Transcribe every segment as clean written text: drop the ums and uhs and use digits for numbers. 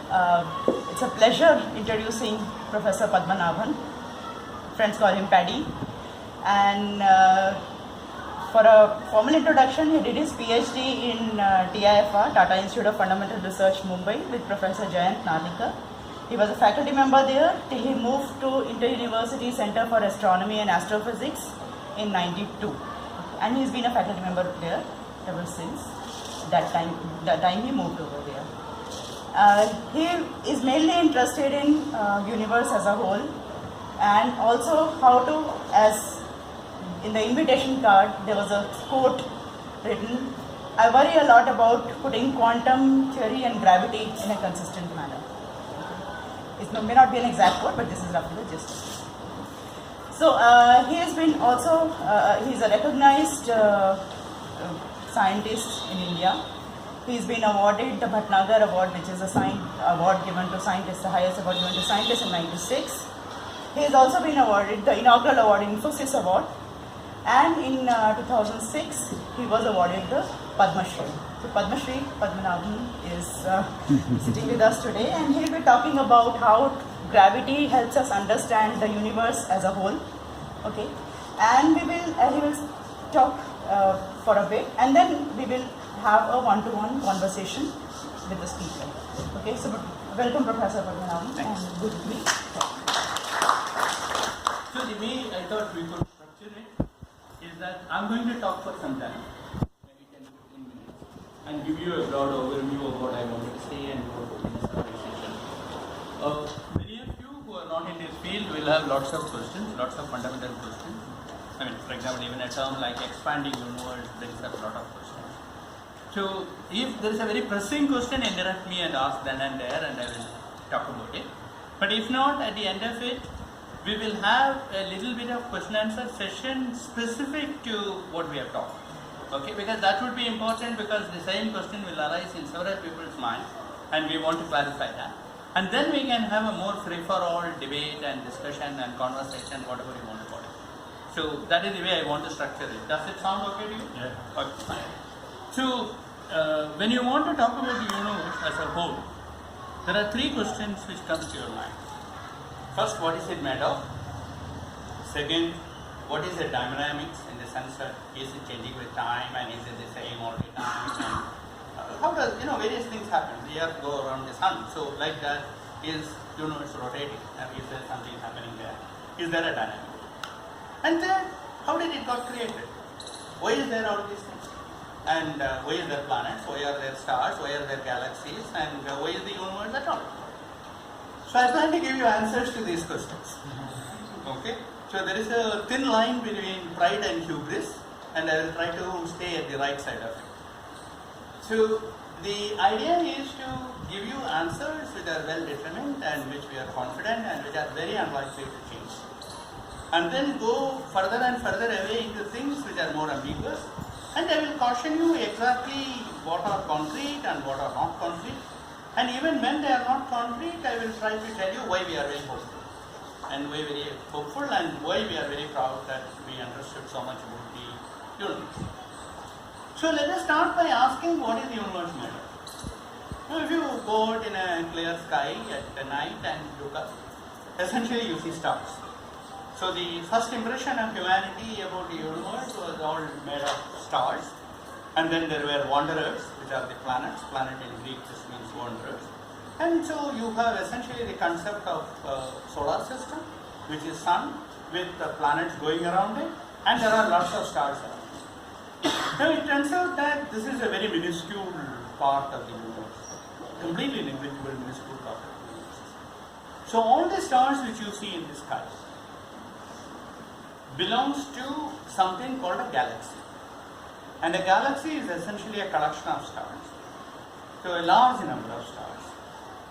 It's a pleasure introducing Professor Padmanabhan. Friends call him Paddy. And for a formal introduction, he did his PhD in TIFR, Tata Institute of Fundamental Research, Mumbai, with Professor Jayant Narlikar. He was a faculty member there till he moved to Inter-University Center for Astronomy and Astrophysics in '92. And he's been a faculty member there ever since that time he moved over there. He is mainly interested in universe as a whole, and also how to, as in the invitation card there was a quote written, I worry a lot about putting quantum theory and gravity in a consistent manner. It may not be an exact quote, but this is roughly the gist. So he has been also, he's a recognized scientist in India. He's been awarded the Bhatnagar Award, which is a award given to scientists, the highest award given to scientists in '96. He has also been awarded the inaugural award in Infosys Award, and in 2006 he was awarded the Padma Shri. So Padma Shri Padmanabhan is sitting with us today, and he'll be talking about how gravity helps us understand the universe as a whole. Okay, and he will talk for a bit, and then we will have a one-to-one conversation with the speaker. Okay, so welcome Professor Padmanabhan, and good to meet you. So the way I thought we could structure it is that I'm going to talk for some time, maybe 10-15 minutes, and give you a broad overview of what I wanted to say and what will be this conversation. Many of you who are not in this field will have lots of questions, lots of fundamental questions. I mean, for example, even a term like expanding universe brings up a lot of questions. So if there is a very pressing question, interrupt me and ask then and there, and I will talk about it. But if not, at the end of it, we will have a little bit of question answer session specific to what we have talked. Okay, because that would be important, because the same question will arise in several people's minds, and we want to clarify that. And then we can have a more free-for-all debate and discussion and conversation, whatever you want to call it. So that is the way I want to structure it. Does it sound okay to you? Yeah. Okay, fine. So when you want to talk about the universe as a whole, there are three questions which come to your mind. First, what is it made of? Second, what is the dynamics, in the sense that is it changing with time, and is it the same all the time? And how does, various things happen? The earth go around the sun, so like that, is universe rotating? Is there something happening there? Is there a dynamic? And third, how did it got created? Why is there all these things? And why are there planets? Why are there stars? Why are there galaxies? And why is the universe at all? So I plan to give you answers to these questions. Okay? So there is a thin line between pride and hubris, and I will try to stay at the right side of it. So the idea is to give you answers which are well determined and which we are confident and which are very unlikely to change. And then go further and further away into things which are more ambiguous. And I will caution you exactly what are concrete and what are not concrete. And even when they are not concrete, I will try to tell you why we are very hopeful. And why very hopeful, and why we are very proud that we understood so much about the universe. So let us start by asking, what is the universe made of? Now if you go out in a clear sky at night and look up, essentially you see stars. So the first impression of humanity about the universe was all made of stars, and then there were wanderers, which are the planets. Planet in Greek just means wanderers. And so you have essentially the concept of solar system, which is sun, with the planets going around it, and there are lots of stars around it. Now it turns out that this is a very minuscule part of the universe, completely negligible, minuscule part of the universe. So all the stars which you see in the sky belongs to something called a galaxy. And a galaxy is essentially a collection of stars. So a large number of stars.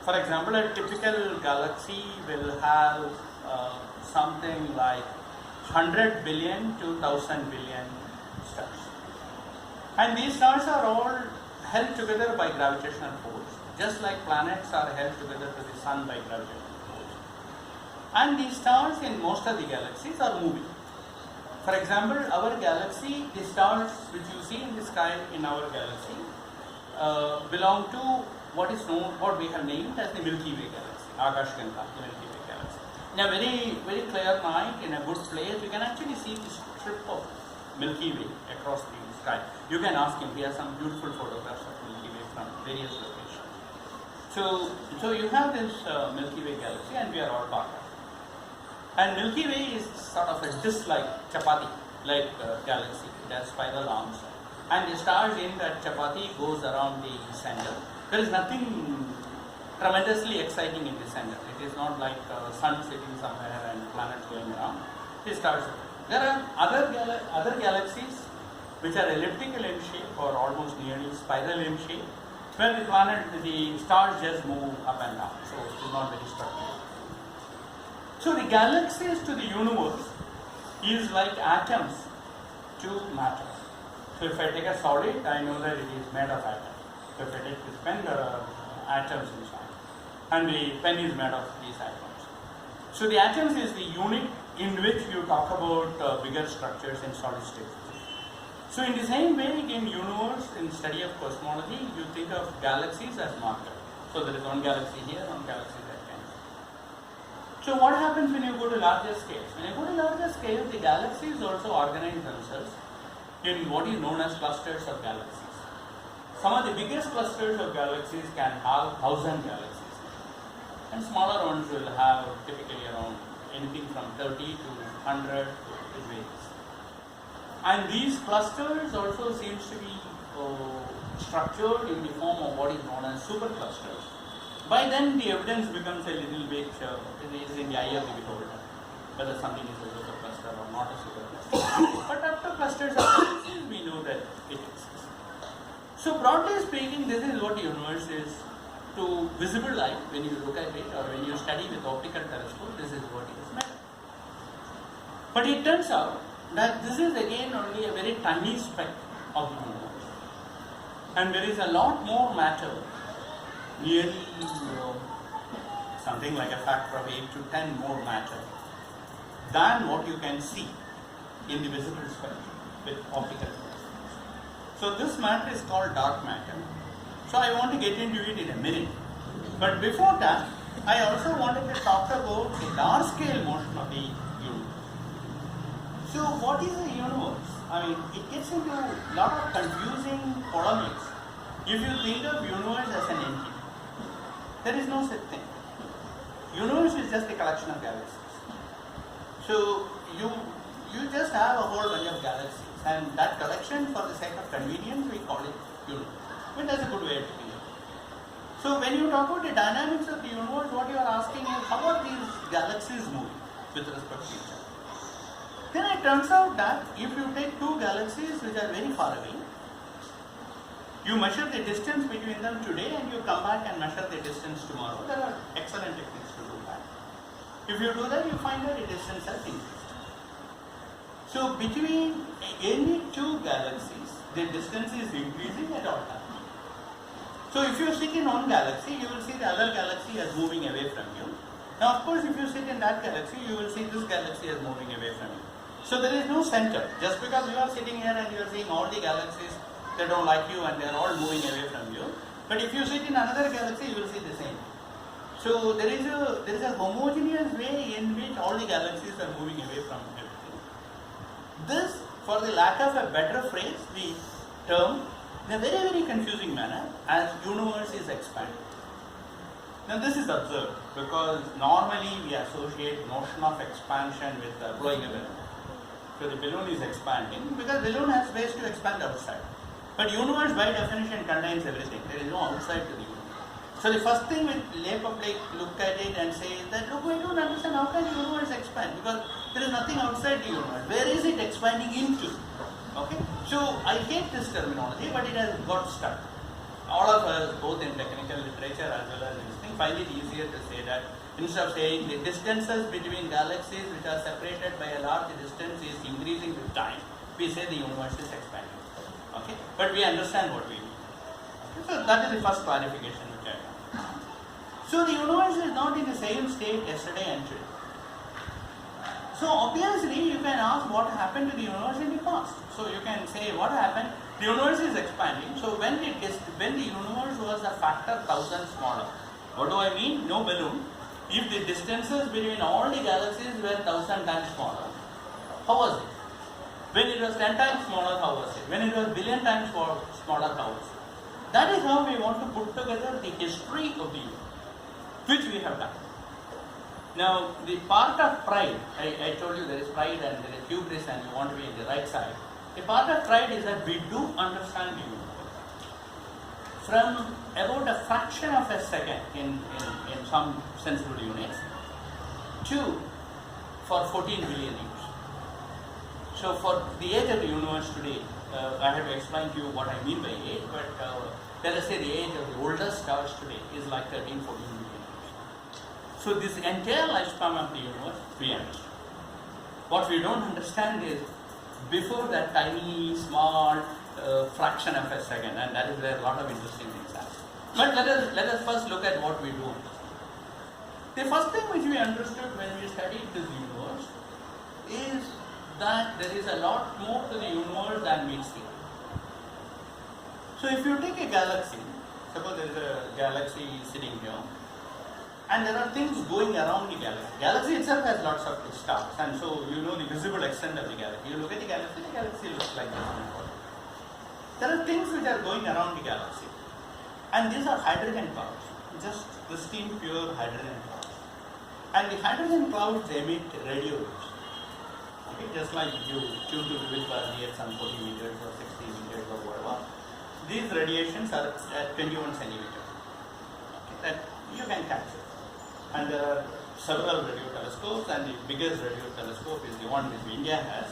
For example, a typical galaxy will have something like 100 billion to 1000 billion stars. And these stars are all held together by gravitational force, just like planets are held together to the sun by gravitational force. And these stars in most of the galaxies are moving. For example, our galaxy, the stars which you see in the sky in our galaxy belong to what is known, what we have named as the Milky Way galaxy, Akashganga, the Milky Way galaxy. In a very clear night, in a good place, you can actually see this strip of Milky Way across the sky. You can ask him, he has some beautiful photographs of Milky Way from various locations. So you have this Milky Way galaxy, and we are all part of it. And Milky Way is sort of a disc-like chapati, like galaxy. It has spiral arms. And the stars in that chapati goes around the center. There is nothing tremendously exciting in the center. It is not like sun sitting somewhere and planets going around. The stars. There are other galaxies which are elliptical in shape or almost nearly spiral in shape, where the stars just move up and down. So it is not very structured. So the galaxies to the universe is like atoms to matter. So if I take a solid, I know that it is made of atoms. So if I take this pen, there are atoms inside. And the pen is made of these atoms. So the atoms is the unit in which you talk about bigger structures in solid state. So in the same way, in universe, in study of cosmology, you think of galaxies as markers. So there is one galaxy here, one galaxy there. So what happens when you go to larger scales? When you go to larger scales, the galaxies also organize themselves in what is known as clusters of galaxies. Some of the biggest clusters of galaxies can have 1,000 galaxies, and smaller ones will have typically around anything from 30 to 100 to varies. And these clusters also seems to be structured in the form of what is known as superclusters. By then the evidence becomes a little bit, it is in the eye of the beholder, whether something is a supercluster or not a supercluster. But after clusters of galaxies, we know that it exists. So broadly speaking, this is what the universe is to visible light. When you look at it or when you study with optical telescope, this is what it is made. But it turns out that this is again only a very tiny speck of the universe. And there is a lot more matter, nearly something like a factor of 8 to 10 more matter than what you can see in the visible spectrum with optical telescopes. So this matter is called dark matter. So I want to get into it in a minute. But before that, I also wanted to talk about the large scale motion of the universe. So what is the universe? I mean, it gets into a lot of confusing polemics. If you think of universe as an entity, there is no such thing. Universe is just a collection of galaxies. So you just have a whole bunch of galaxies, and that collection, for the sake of convenience, we call it universe. But that's a good way to be. So when you talk about the dynamics of the universe, what you are asking is how are these galaxies moving with respect to each other? Then it turns out that if you take two galaxies which are very far away, you measure the distance between them today and you come back and measure the distance tomorrow. There are excellent techniques to do that. If you do that, you find that the distance has increased. So between any two galaxies, the distance is increasing at all times. So if you sit in one galaxy, you will see the other galaxy as moving away from you. Now of course, if you sit in that galaxy, you will see this galaxy as moving away from you. So there is no center. Just because you are sitting here and you are seeing all the galaxies, they don't like you and they are all moving away from you. But if you sit in another galaxy, you will see the same. So there is a homogeneous way in which all the galaxies are moving away from everything. This, for the lack of a better phrase, we term in a very confusing manner as universe is expanding. Now this is absurd because normally we associate notion of expansion with blowing a balloon. So the balloon is expanding because balloon has space to expand outside. But universe by definition contains everything. There is no outside to the universe. So the first thing with lay public look at it and say that look, I don't understand how can the universe expand because there is nothing outside the universe. Where is it expanding into? Okay. So I hate this terminology, but it has got stuck. All of us, both in technical literature as well as this thing, find it easier to say that instead of saying the distances between galaxies which are separated by a large distance is increasing with time, we say the universe is expanding. Okay, but we understand what we mean. Okay? So that is the first clarification which I have. So the universe is not in the same state yesterday and today. So obviously you can ask what happened to the universe in the past. So you can say what happened The universe is expanding. So when the universe was a factor 1,000 smaller, what do I mean? No balloon. If the distances between all the galaxies were 1,000 times smaller, how was it? When it was 10 times smaller, how was it? When it was billion times smaller, how was it? That is how we want to put together the history of the universe, which we have done. Now, the part of pride, I told you there is pride and there is hubris and you want to be on the right side. The part of pride is that we do understand the universe. From about a fraction of a second in some sensible units to for 14 billion years. So for the age of the universe today, I have to explain to you what I mean by age, but let us say the age of the oldest stars today is like 13, 14 billion years. So this entire lifespan of the universe, we understand. What we don't understand is before that tiny, small fraction of a second, and that is where a lot of interesting things happen. But let us first look at what we do understand. The first thing which we understood when we studied this universe is that there is a lot more to the universe than meets the eye. So if you take a galaxy, suppose there is a galaxy sitting here, and there are things going around the galaxy. Galaxy itself has lots of stars, and so you know the visible extent of the galaxy. You look at the galaxy looks like this. There are things which are going around the galaxy, and these are hydrogen clouds, just pristine, pure hydrogen clouds. And the hydrogen clouds emit radio waves. Okay, just like you tune to which radiates some 40 meters or 60 meters or whatever. These radiations are at 21 centimeters. Okay, that you can catch it. And there are several radio telescopes, and the biggest radio telescope is the one which India has.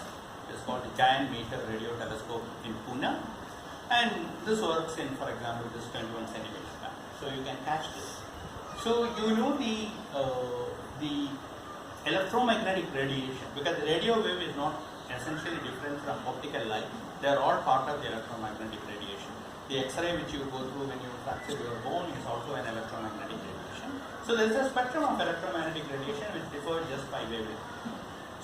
It's called the Giant Meter Radio Telescope in Pune. And this works in, for example, this 21 centimeter band. So you can catch this. So you know the electromagnetic radiation, because the radio wave is not essentially different from optical light. They are all part of the electromagnetic radiation. The X-ray which you go through when you fracture your bone is also an electromagnetic radiation. So there is a spectrum of electromagnetic radiation which differs just by wavelength.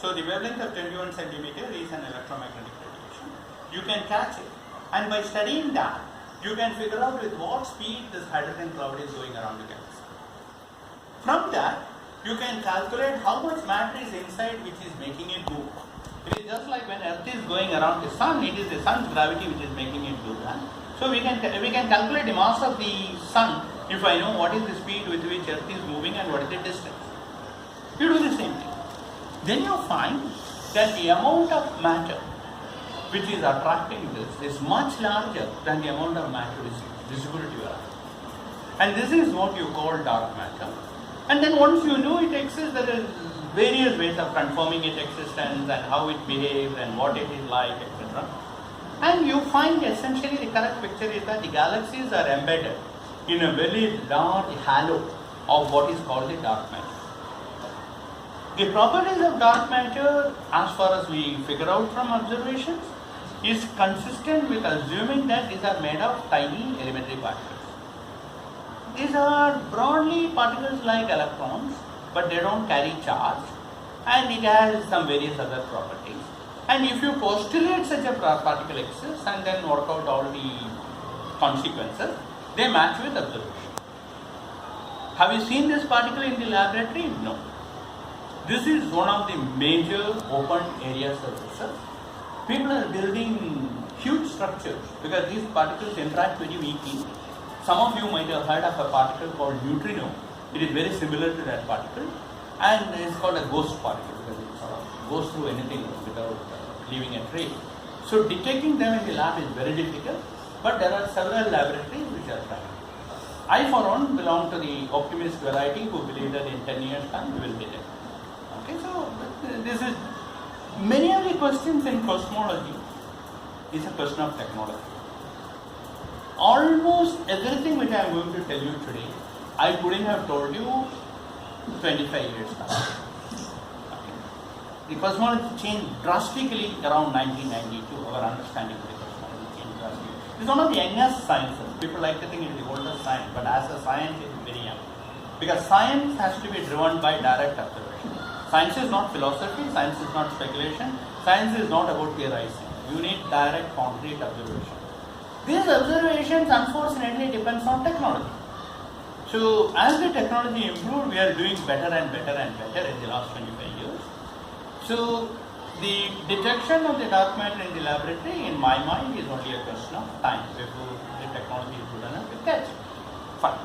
So the wavelength of 21 centimeter is an electromagnetic radiation. You can catch it, and by studying that, you can figure out with what speed this hydrogen cloud is going around the galaxy. From that, you can calculate how much matter is inside which is making it move. It is just like when Earth is going around the Sun, it is the Sun's gravity which is making it do that. So we can calculate the mass of the Sun if I know what is the speed with which Earth is moving and what is the distance. You do the same thing. Then you find that the amount of matter which is attracting this is much larger than the amount of matter which is visible to your eye. And this is what you call dark matter. And then once you know it exists, there are various ways of confirming its existence and how it behaves and what it is like, etc. And you find essentially the correct picture is that the galaxies are embedded in a very large halo of what is called the dark matter. The properties of dark matter, as far as we figure out from observations, is consistent with assuming that these are made of tiny elementary particles. These are broadly particles like electrons, but they don't carry charge, and it has some various other properties. And if you postulate such a particle exists and then work out all the consequences, they match with observation. Have you seen this particle in the laboratory? No. This is one of the major open areas of research. People are building huge structures because these particles interact very weakly. Some of you might have heard of a particle called neutrino. It is very similar to that particle, and it is called a ghost particle because it sort of goes through anything without leaving a trace. So detecting them in the lab is very difficult, but there are several laboratories which are trying. I for one belong to the optimist variety who believe that in 10 years time we will detect. Okay, so this is many of the questions in cosmology is a question of technology. Almost everything which I am going to tell you today, I couldn't have told you 25 years back. Okay. The cosmology changed drastically around 1992. Our understanding of the cosmology changed drastically. It is one of the youngest sciences. People like to think it is the oldest science, but as a science it is very young. Because science has to be driven by direct observation. Science is not philosophy, science is not speculation, science is not about theorizing. You need direct, concrete observation. These observations unfortunately depends on technology. So as the technology improved, we are doing better and better and better in the last 25 years. So the detection of the dark matter in the laboratory, in my mind, is only a question of time before the technology is good enough to catch it. Fine.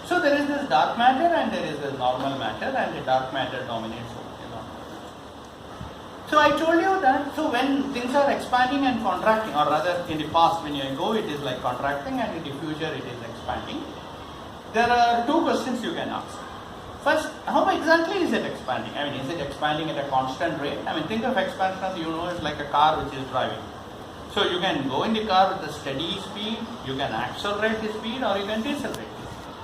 So there is this dark matter and there is this normal matter, and the dark matter dominates over the normal matter. So I told you that, so when things are expanding and contracting, or rather in the past when you go it is like contracting, and in the future it is expanding, there are two questions you can ask. First, how exactly is it expanding? I mean, is it expanding at a constant rate? I mean, think of expansion of the universe like a car which is driving. So you can go in the car with a steady speed, you can accelerate the speed, or you can decelerate the speed.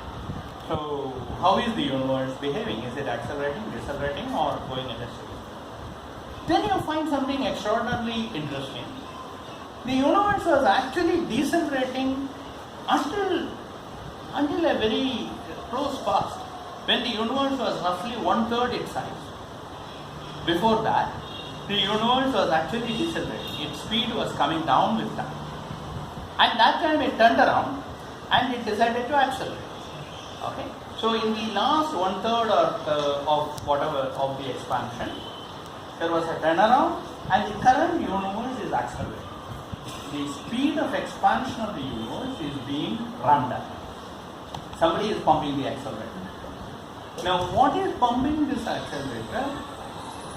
So how is the universe behaving? Is it accelerating, decelerating, or going at a steady speed? Then you find something extraordinarily interesting. The universe was actually decelerating until a very close past, when the universe was roughly 1/3 its size. Before that, the universe was actually decelerating. Its speed was coming down with time. At that time it turned around and it decided to accelerate. Okay? So in the last 1/3 of whatever of the expansion, there was a turnaround and the current universe is accelerating. The speed of expansion of the universe is being ramped up. Somebody is pumping the accelerator. Now, what is pumping this accelerator?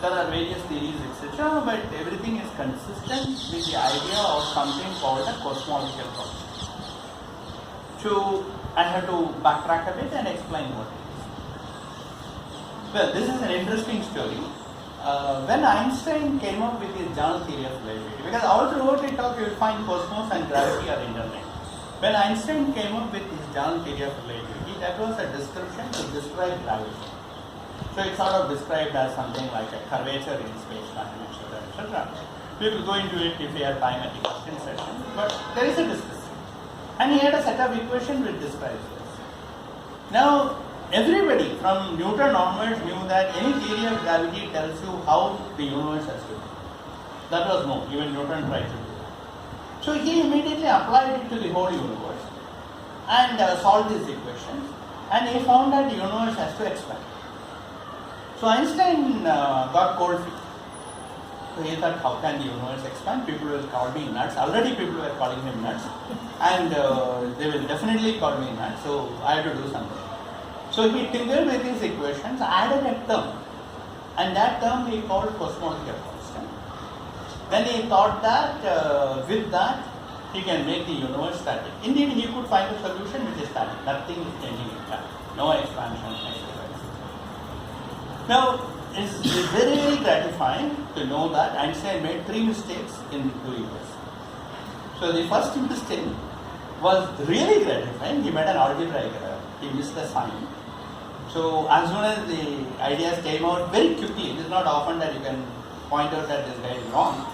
There are various theories, etc., but everything is consistent with the idea of something called a cosmological constant. So, I have to backtrack a bit and explain what it is. Well, this is an interesting story. When Einstein came up with his general theory of relativity, because all throughout the talk you will find cosmos and gravity are interlinked. When Einstein came up with his general theory of relativity, that was a description to describe gravity. So it's sort of described as something like a curvature in space-time, etc., etc. We will go into it if we have time at the question session, but there is a description. And he had a set of equations which describes this. Now, everybody from Newton onwards knew that any theory of gravity tells you how the universe has to be. That was known, even Newton tried to do that. So he immediately applied it to the whole universe and solved these equations, and he found that the universe has to expand. So Einstein got cold feet. So he thought, how can the universe expand? People will call me nuts. Already people were calling him nuts, and they will definitely call me nuts. So I had to do something. So he tinkered with his equations, added a term, and that term he called cosmological constant. Then he thought that with that he can make the universe static. Indeed, he could find a solution which is static. Nothing is changing in time. No expansion, etc. Now, it's very, very gratifying to know that Einstein made 3 mistakes in 2 years. So the first mistake was really gratifying. He made an algebraic error. He missed the sign. So as soon as the ideas came out very quickly, it is not often that you can point out that this guy is wrong.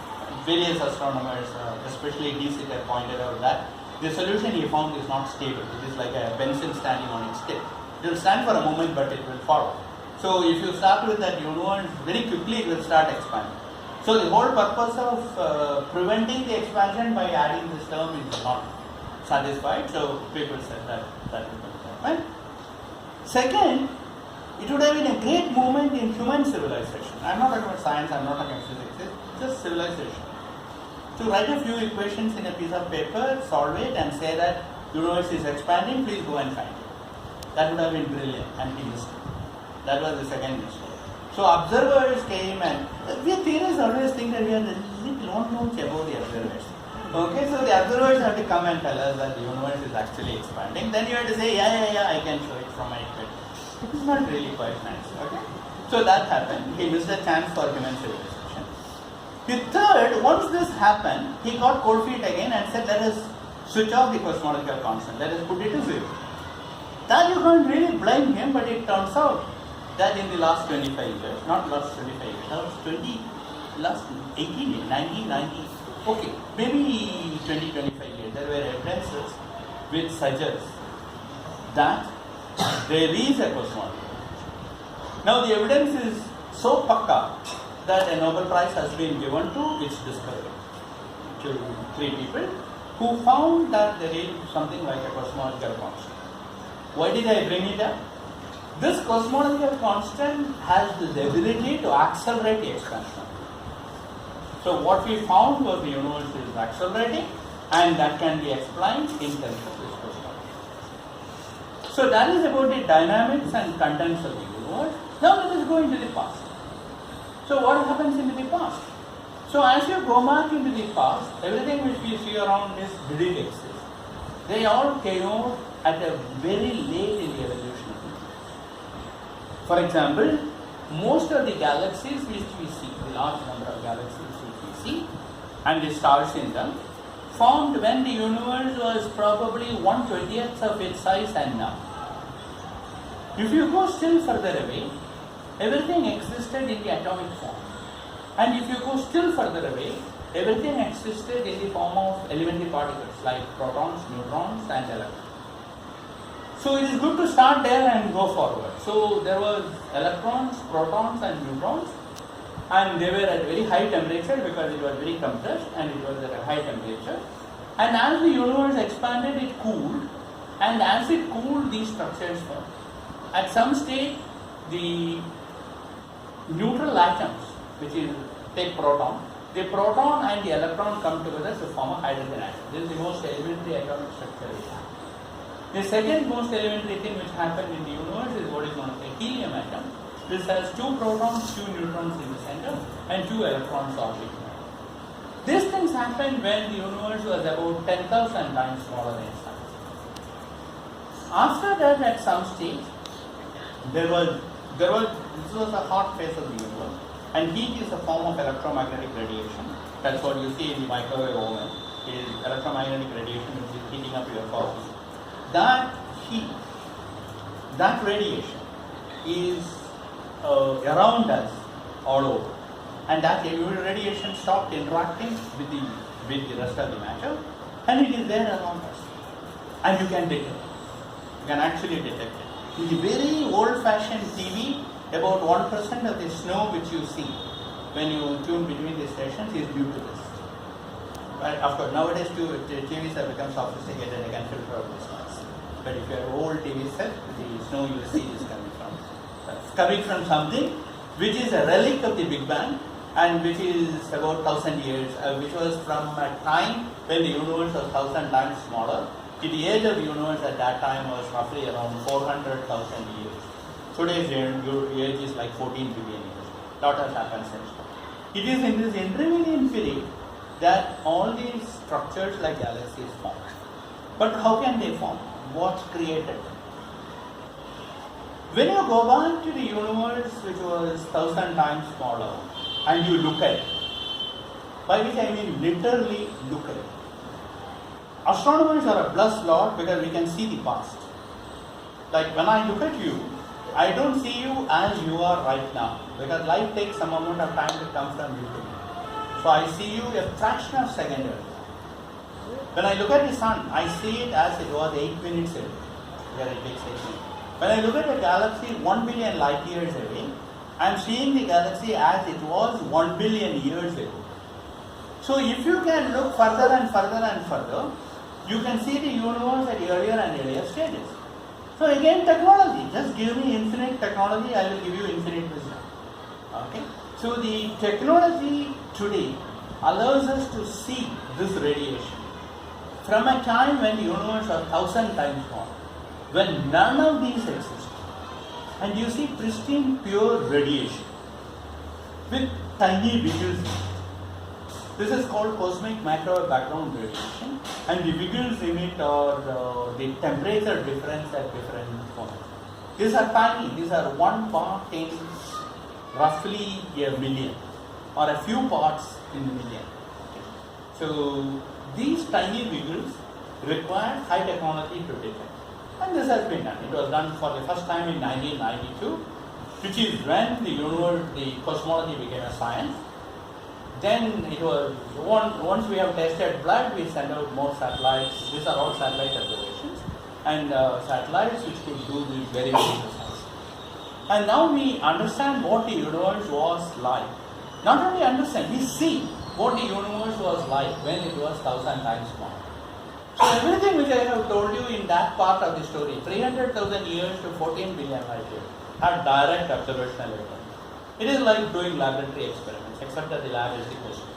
Various astronomers, especially D. Sitter, pointed out that the solution he found is not stable. It is like a pencil standing on its tip. It will stand for a moment, but it will fall. So if you start with that universe, very quickly it will start expanding. So the whole purpose of preventing the expansion by adding this term is not satisfied. So people said that will happen. Second, it would have been a great movement in human civilization. I am not talking about science, I am not talking about physics, it's just civilization. To write a few equations in a piece of paper, solve it and say that universe is expanding, please go and find it. That would have been brilliant, and he missed it. That was the second mistake. So observers came, and we theorists always think that we are don't know about the observers. Okay, so the observers have to come and tell us that the universe is actually expanding. Then you have to say, yeah, I can show it from my equation. It is not really quite nice. Okay, so that happened. He missed a chance for human civilization. The third, once this happened, he got cold feet again and said, let us switch off the cosmological constant. Let us put it to 0. That you can't really blame him, but it turns out that in the last 25 years, not last 25 years, last 18 years, 90, okay, maybe 20-25 years, there were evidences which suggest that there is a cosmology. Now the evidence is so pakka that a Nobel Prize has been given to its discovery, to 3 people. who found that there is something like a cosmological constant. Why did I bring it up? This cosmological constant has this ability to accelerate the expansion. So what we found was the universe is accelerating, and that can be explained in terms of this cosmology. So that is about the dynamics and contents of the universe. Now let us go into the past. So what happens in the past? So as you go back into the past, everything which we see around this didn't exist. They all came out at a very late in the evolution of the universe. For example, most of the galaxies which we see, the large number of galaxies which we see, and the stars in them, formed when the universe was probably 1/20th of its size and now. If you go still further away, everything existed in the atomic form. And if you go still further away, everything existed in the form of elementary particles like protons, neutrons and electrons. So it is good to start there and go forward. So there was electrons, protons and neutrons, and they were at very high temperature because it was very compressed and it was at a high temperature. And as the universe expanded, it cooled, and as it cooled, these structures formed. At some stage, the neutral atoms, which is take proton, the proton and the electron come together to form a hydrogen atom. This is the most elementary atomic structure we have. The second most elementary thing which happened in the universe is what is known as a helium atom. This has 2 protons, 2 neutrons in the center and 2 electrons orbiting. These things happened when the universe was about 10,000 times smaller in size. After that, at some stage, this was a hot phase of the universe, and heat is a form of electromagnetic radiation. That's what you see in the microwave oven, is electromagnetic radiation which is heating up your coffee. That heat, that radiation is around us all over, and that radiation stopped interacting with the rest of the matter, and it is there around us, and you can detect it. You can actually detect it. In the very old-fashioned TV, about 1% of the snow which you see when you tune between the stations is due to this. But of course, nowadays TVs have become sophisticated, they can filter out this noise. But if you have old TV set, the snow you see is coming from something which is a relic of the Big Bang, and which is about 1,000 years, which was from a time when the universe was 1,000 times smaller. The age of the universe at that time was roughly around 400,000 years. Today's age is like 14 billion years. Lot has happened since then. It is in this intervening period that all these structures like galaxies form. But how can they form? What's created them? When you go back to the universe which was 1,000 times smaller and you look at it, by which I mean literally look at it. Astronomers are a blessed lot because we can see the past. Like when I look at you, I don't see you as you are right now because life takes some amount of time to come from you to me. So I see you a fraction of a second earlier. When I look at the sun, I see it as it was 8 minutes ago, where it takes 8 minutes. When I look at a galaxy 1 billion light years away, I am seeing the galaxy as it was 1 billion years ago. So if you can look further and further and further, you can see the universe at earlier and earlier stages. So again, technology. Just give me infinite technology, I will give you infinite wisdom. Okay? So the technology today allows us to see this radiation from a time when the universe was 1,000 times smaller, when none of these existed. And you see pristine, pure radiation with tiny wiggles. This is called cosmic microwave background radiation, and the wiggles in it are the temperature difference at different points. These are tiny, these are 1 part in roughly a million, or a few parts in a million. So these tiny wiggles require high technology to detect. And this has been done. It was done for the first time in 1992, which is when the universe, the cosmology became a science. Then it was, once we have tested blood, we send out more satellites. These are all satellite observations, and satellites which could do this very, very precise. And now we understand what the universe was like. Not only understand, we see what the universe was like when it was 1,000 times smaller. So everything which I have told you in that part of the story, 300,000 years to 14 billion light years, are direct observational evidence. It is like doing laboratory experiments, except that the lab is the question.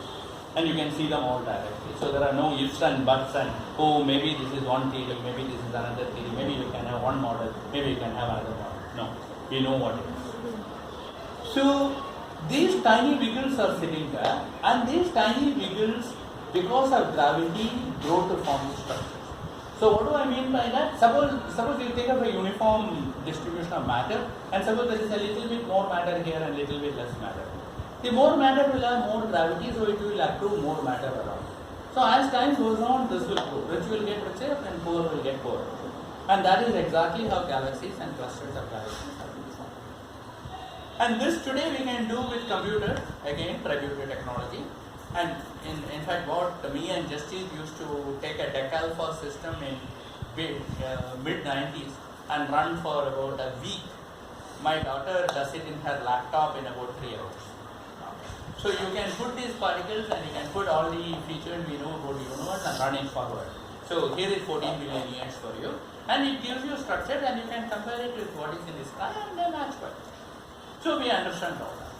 And you can see them all directly. So there are no ifs and buts and, oh, maybe this is one theory, maybe this is another theory, maybe you can have one model, maybe you can have another model. No, we know what it is. So these tiny wiggles are sitting there, and these tiny wiggles, because of gravity, grow to form structures. So what do I mean by that? Suppose you think of a uniform distribution of matter, and suppose there is a little bit more matter here and little bit less matter. The more matter will have more gravity, so it will accrue more matter around. So as time goes on, this will grow. Rich will get richer and poor will get poorer. And that is exactly how galaxies and clusters of galaxies have been formed. And this today we can do with computers, again proprietary technology. And in fact, what me and Justice used to take a Deck Alpha system in mid-90s and run for about a week. My daughter does it in her laptop in about 3 hours. So you can put these particles and you can put all the features we know about the universe and run it forward. So here is 14 billion years for you, and it gives you structure and you can compare it with what is in the sky and then match it. So we understand all that.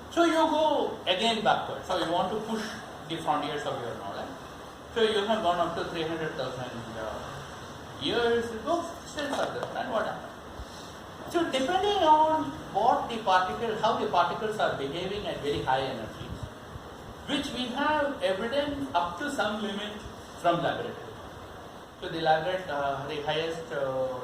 So you go again backward. So you want to push the frontiers of your knowledge. So you have gone up to 300,000 years, go still further. And what happens? So depending on what the particle, how the particles are behaving at very high energies, which we have evidence up to some limit from laboratory. So the the highest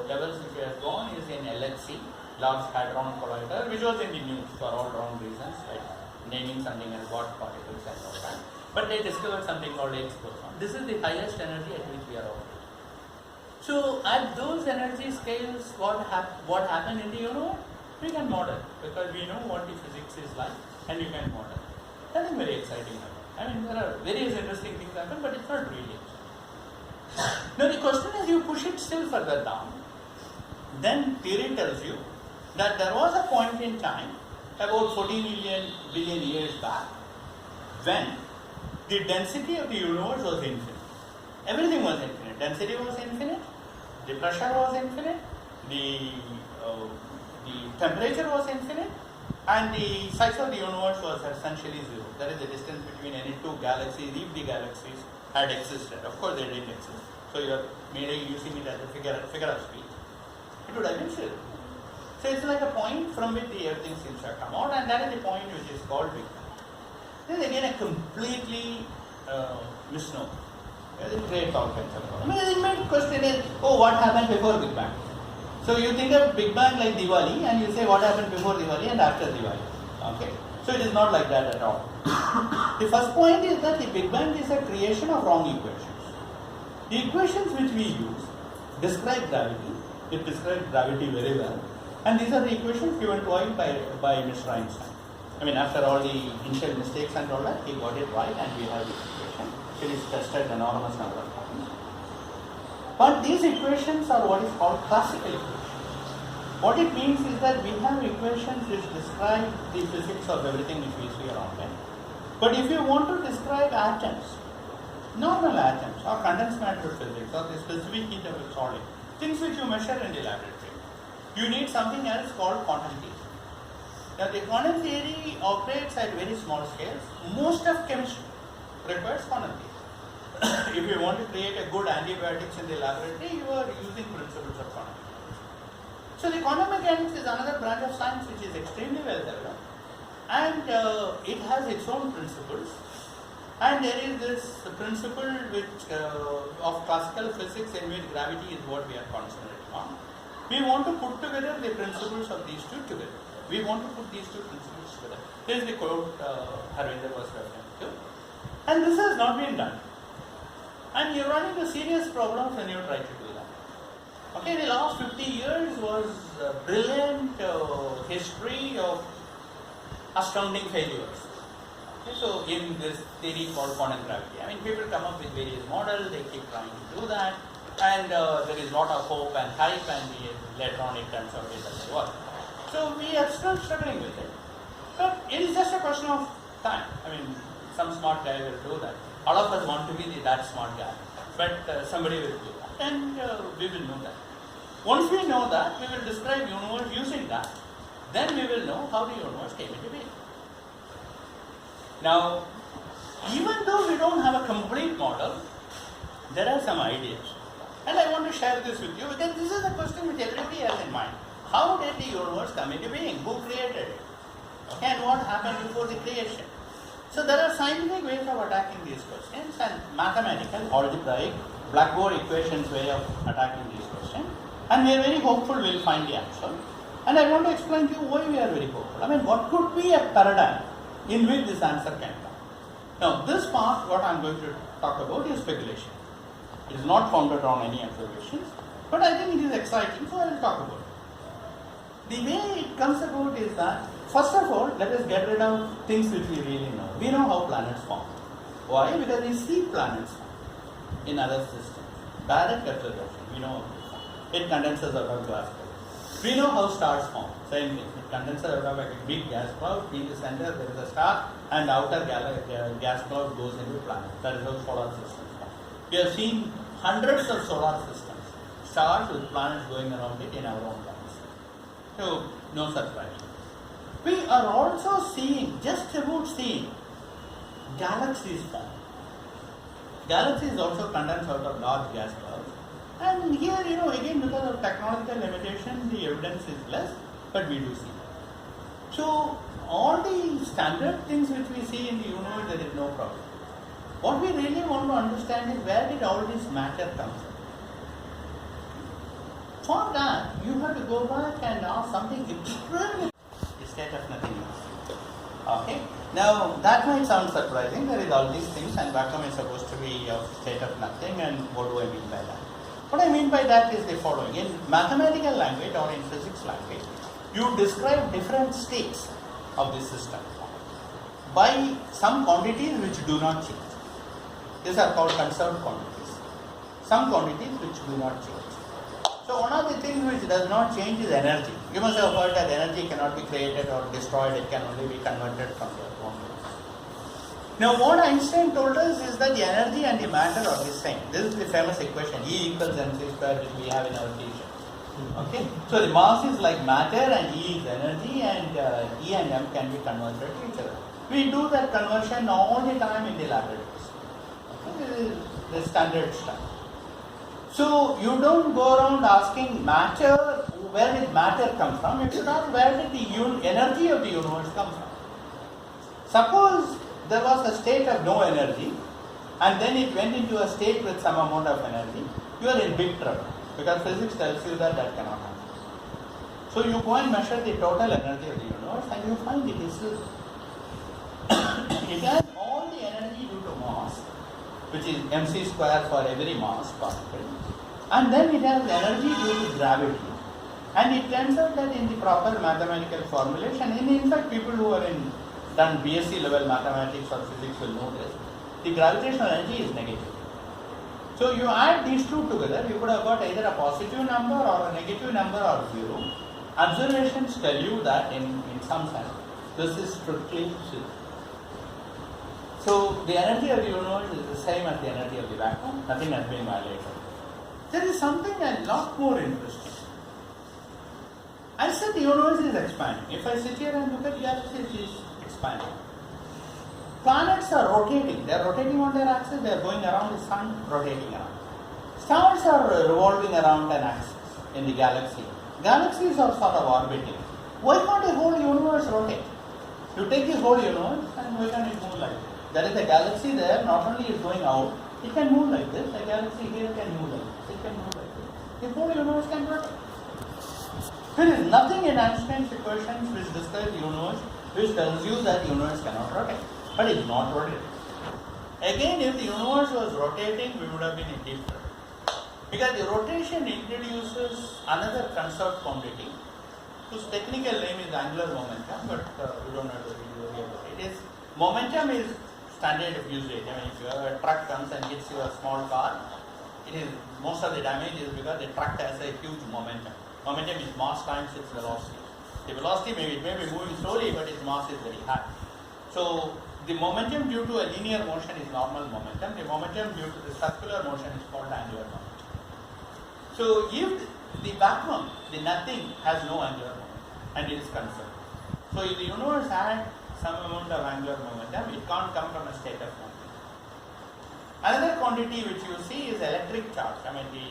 levels which we have gone is in LHC, Large Hadron Collider, which was in the news for all wrong reasons, like naming something as what particles and all that. But they discovered something called Higgs boson. This is the highest energy at which we are operating. So at those energy scales, what happened in the universe, we can model, because we know what the physics is like, and you can model. That is very exciting. I mean, there are various interesting things happen, but it's not really. Now the question is, you push it still further down, then theory tells you that there was a point in time, about 14 billion years back, when the density of the universe was infinite. Everything was infinite. Density was infinite, the pressure was infinite, the temperature was infinite, and the size of the universe was essentially zero. That is the distance between any two galaxies, if the galaxies had existed. Of course they didn't exist. So you are using it as a figure of speech. It would have been zero. So it's like a point from which everything seems to have come out, and that is the point which is called Big Bang. This is again a completely misnomer. There is great all kinds of problems. I mean, the main question is, oh, what happened before Big Bang? So you think of Big Bang like Diwali, and you say what happened before Diwali and after Diwali. Okay. So it is not like that at all. The first point is that the Big Bang is a creation of wrong equations. The equations which we use describe gravity. It describes gravity very well. And these are the equations given to us by Mr. Einstein. I mean, after all the initial mistakes and all that, he got it right, and we have this equation. It is tested enormous number of times. But these equations are what is called classical equations. What it means is that we have equations which describe the physics of everything which we see around us. But if you want to describe atoms, normal atoms, or condensed matter physics, or the specific heat of a solid, things which you measure in the laboratory, you need something else called quantum theory. Now the quantum theory operates at very small scales. Most of chemistry requires quantum theory. If you want to create a good antibiotics in the laboratory, you are using principles of quantum mechanics. So the quantum mechanics is another branch of science which is extremely well developed, and it has its own principles. And there is this principle which of classical physics in which gravity is what we are concentrating on. We want to put together the principles of these two together. We want to put these two principles together. Here is the quote Harvinder was referring to. And this has not been done. And you run into serious problems when you try to do that. Okay, the last 50 years was a brilliant history of astounding failures. Okay, so in this theory called quantum gravity, I mean, people come up with various models, they keep trying to do that, and there is a lot of hope and hype, and later on it turns out it doesn't work. So we are still struggling with it. But it is just a question of time. I mean, some smart guy will do that. All of us want to be that smart guy. but somebody will do that, and we will know that. Once we know that, we will describe universe using that. Then we will know how the universe came into being. Now, even though we don't have a complete model, there are some ideas. And I want to share this with you because this is a question which everybody has in mind. How did the universe come into being? Who created it? Okay, and what happened before the creation? So there are scientific ways of attacking these questions and mathematical, algebraic, blackboard equations way of attacking these questions. And we are very hopeful we will find the answer. And I want to explain to you why we are very hopeful. I mean, what could be a paradigm in which this answer can come? Now, this part, what I am going to talk about is speculation. It is not founded on any observations, but I think it is exciting, so I will talk about it. The way it comes about is that, first of all, let us get rid of things which we really know. We know how planets form. Why? Because we see planets form in other systems. Direct observation, we know it condenses out of gas cloud. We know how stars form. Same thing. It condenses out of a big gas cloud. In the center there is a star, and outer gas cloud goes into planet. That is how solar systems form. We have seen hundreds of solar systems, stars with planets going around it in our own galaxy. So, no surprise. We are also seeing, just about seeing, galaxies form. Galaxies also condense out of large gas clouds. And here, again, because of technological limitation, the evidence is less, but we do see that. So, all the standard things which we see in the universe, there is no problem. What we really want to understand is where did all this matter come from? For that, you have to go back and ask something extremely the state of nothingness. Okay? Now, that might sound surprising. There is all these things, and vacuum is supposed to be a state of nothing, and what do I mean by that? What I mean by that is the following. In mathematical language or in physics language, you describe different states of the system by some quantities which do not change. These are called conserved quantities. Some quantities which do not change. So one of the things which does not change is energy. You must have heard that energy cannot be created or destroyed, it can only be converted from the quantities. Now what Einstein told us is that the energy and the matter are the same. This is the famous equation, E equals mc square, which we have in our t-shirt. Okay? So the mass is like matter and E is energy, and E and M can be converted to each other. We do that conversion all the time in the laboratories. Okay? This is the standard stuff. So you don't go around asking matter, where did matter come from? You should ask where did the energy of the universe come from. Suppose there was a state of no energy, and then it went into a state with some amount of energy, you are in big trouble, because physics tells you that that cannot happen. So you go and measure the total energy of the universe, and you find it is it has all the energy due to mass, which is mc square for every mass particle, and then it has energy due to gravity. And it turns out that in the proper mathematical formulation, and in fact people who are done BSc level mathematics or physics will know this, the gravitational energy is negative. So you add these two together, you could have got either a positive number or a negative number or zero. Observations tell you that in some sense, this is strictly zero. So the energy of the universe is the same as the energy of the vacuum, nothing has been violated. There is something a lot more interesting. I said the universe is expanding. If I sit here and look at galaxies, it is expanding. Planets are rotating. They are rotating on their axis. They are going around the sun, rotating around. Stars are revolving around an axis in the galaxy. Galaxies are sort of orbiting. Why can't the whole universe rotate? You take the whole universe and why can't it move like this? There is a galaxy there, not only is going out, it can move like this. A galaxy here can move like this. It can move like this. The whole universe can rotate. There is nothing in Einstein's equations which describes the universe which tells you that the universe cannot rotate. But it is not rotating. Again, if the universe was rotating, we would have been in deep trouble. Because the rotation introduces another conserved quantity whose technical name is angular momentum, but we don't have to worry about it. Momentum is standard usage. I mean, if you have a truck comes and hits you a small car, most of the damage is because the truck has a huge momentum. Momentum is mass times its velocity. The velocity may be moving slowly, but its mass is very high. So the momentum due to a linear motion is normal momentum. The momentum due to the circular motion is called angular momentum. So if the vacuum, the nothing, has no angular momentum and it is conserved. So if the universe had some amount of angular momentum, it can't come from a state of nothing. Another quantity which you see is electric charge. I mean, the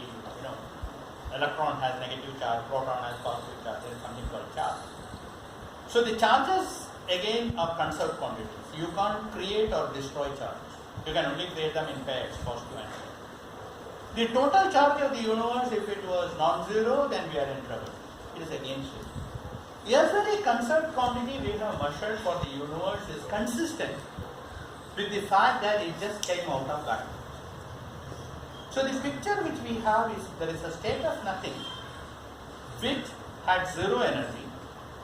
electron has negative charge, proton has positive charge. There is something called charge. So the charges again are conserved quantities. You can't create or destroy charges. You can only create them in pairs, positive and negative. The total charge of the universe, if it was non-zero, then we are in trouble. It is against it. Every conserved quantity we have measured for the universe is consistent with the fact that it just came out of that. So the picture which we have is there is a state of nothing which had zero energy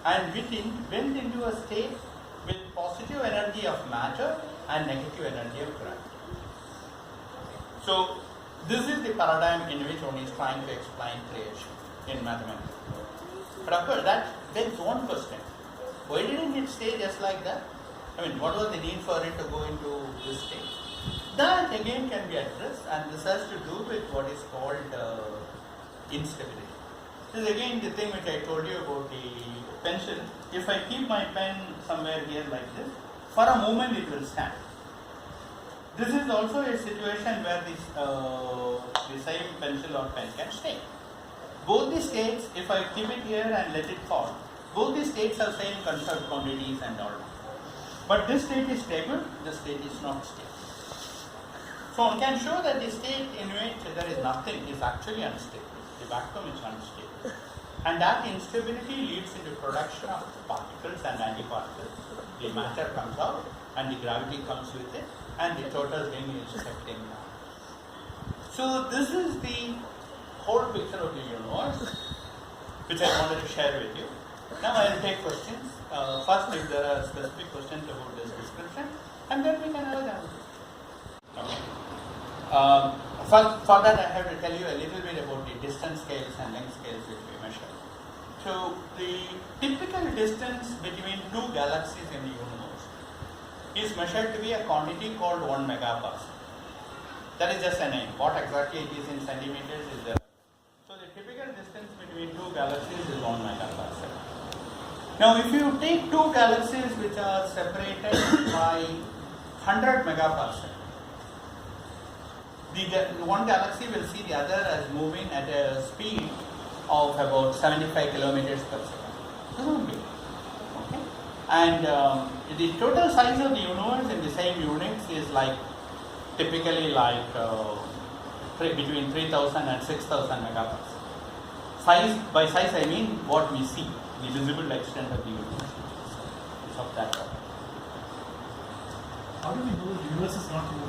and which went into a state with positive energy of matter and negative energy of gravity. So this is the paradigm in which one is trying to explain creation in mathematics. But of course that begs one question. Why didn't it stay just like that? I mean, what was the need for it to go into this state? That again can be addressed, and this has to do with what is called instability. This is again the thing which I told you about the pencil. If I keep my pen somewhere here like this, for a moment it will stand. This is also a situation where the same pencil or pen can stay. Both the states, if I keep it here and let it fall, both the states are same conserved quantities and all. But this state is stable, this state is not stable. So one can show that the state in which there is nothing is actually unstable. The vacuum is unstable. And that instability leads into production of particles and antiparticles. The matter comes out and the gravity comes with it and the total thing is affecting. So this is the whole picture of the universe which I wanted to share with you. Now I will take questions. First, if there are specific questions about this description, and then we can have them. Okay. For that, I have to tell you a little bit about the distance scales and length scales which we measure. So, the typical distance between two galaxies in the universe is measured to be a quantity called 1 megaparsec. That is just a name. What exactly it is in centimeters is there. So, the typical distance between two galaxies is 1 megaparsec. Now, if you take two galaxies which are separated by 100 megaparsec, the one galaxy will see the other as moving at a speed of about 75 kilometers per second. This is big. Okay? And the total size of the universe in the same units is like typically like between 3000 and 6000 megaparsec. By size I mean what we see, the visible extent of the universe. It's of that order. How do we know the universe is not moving?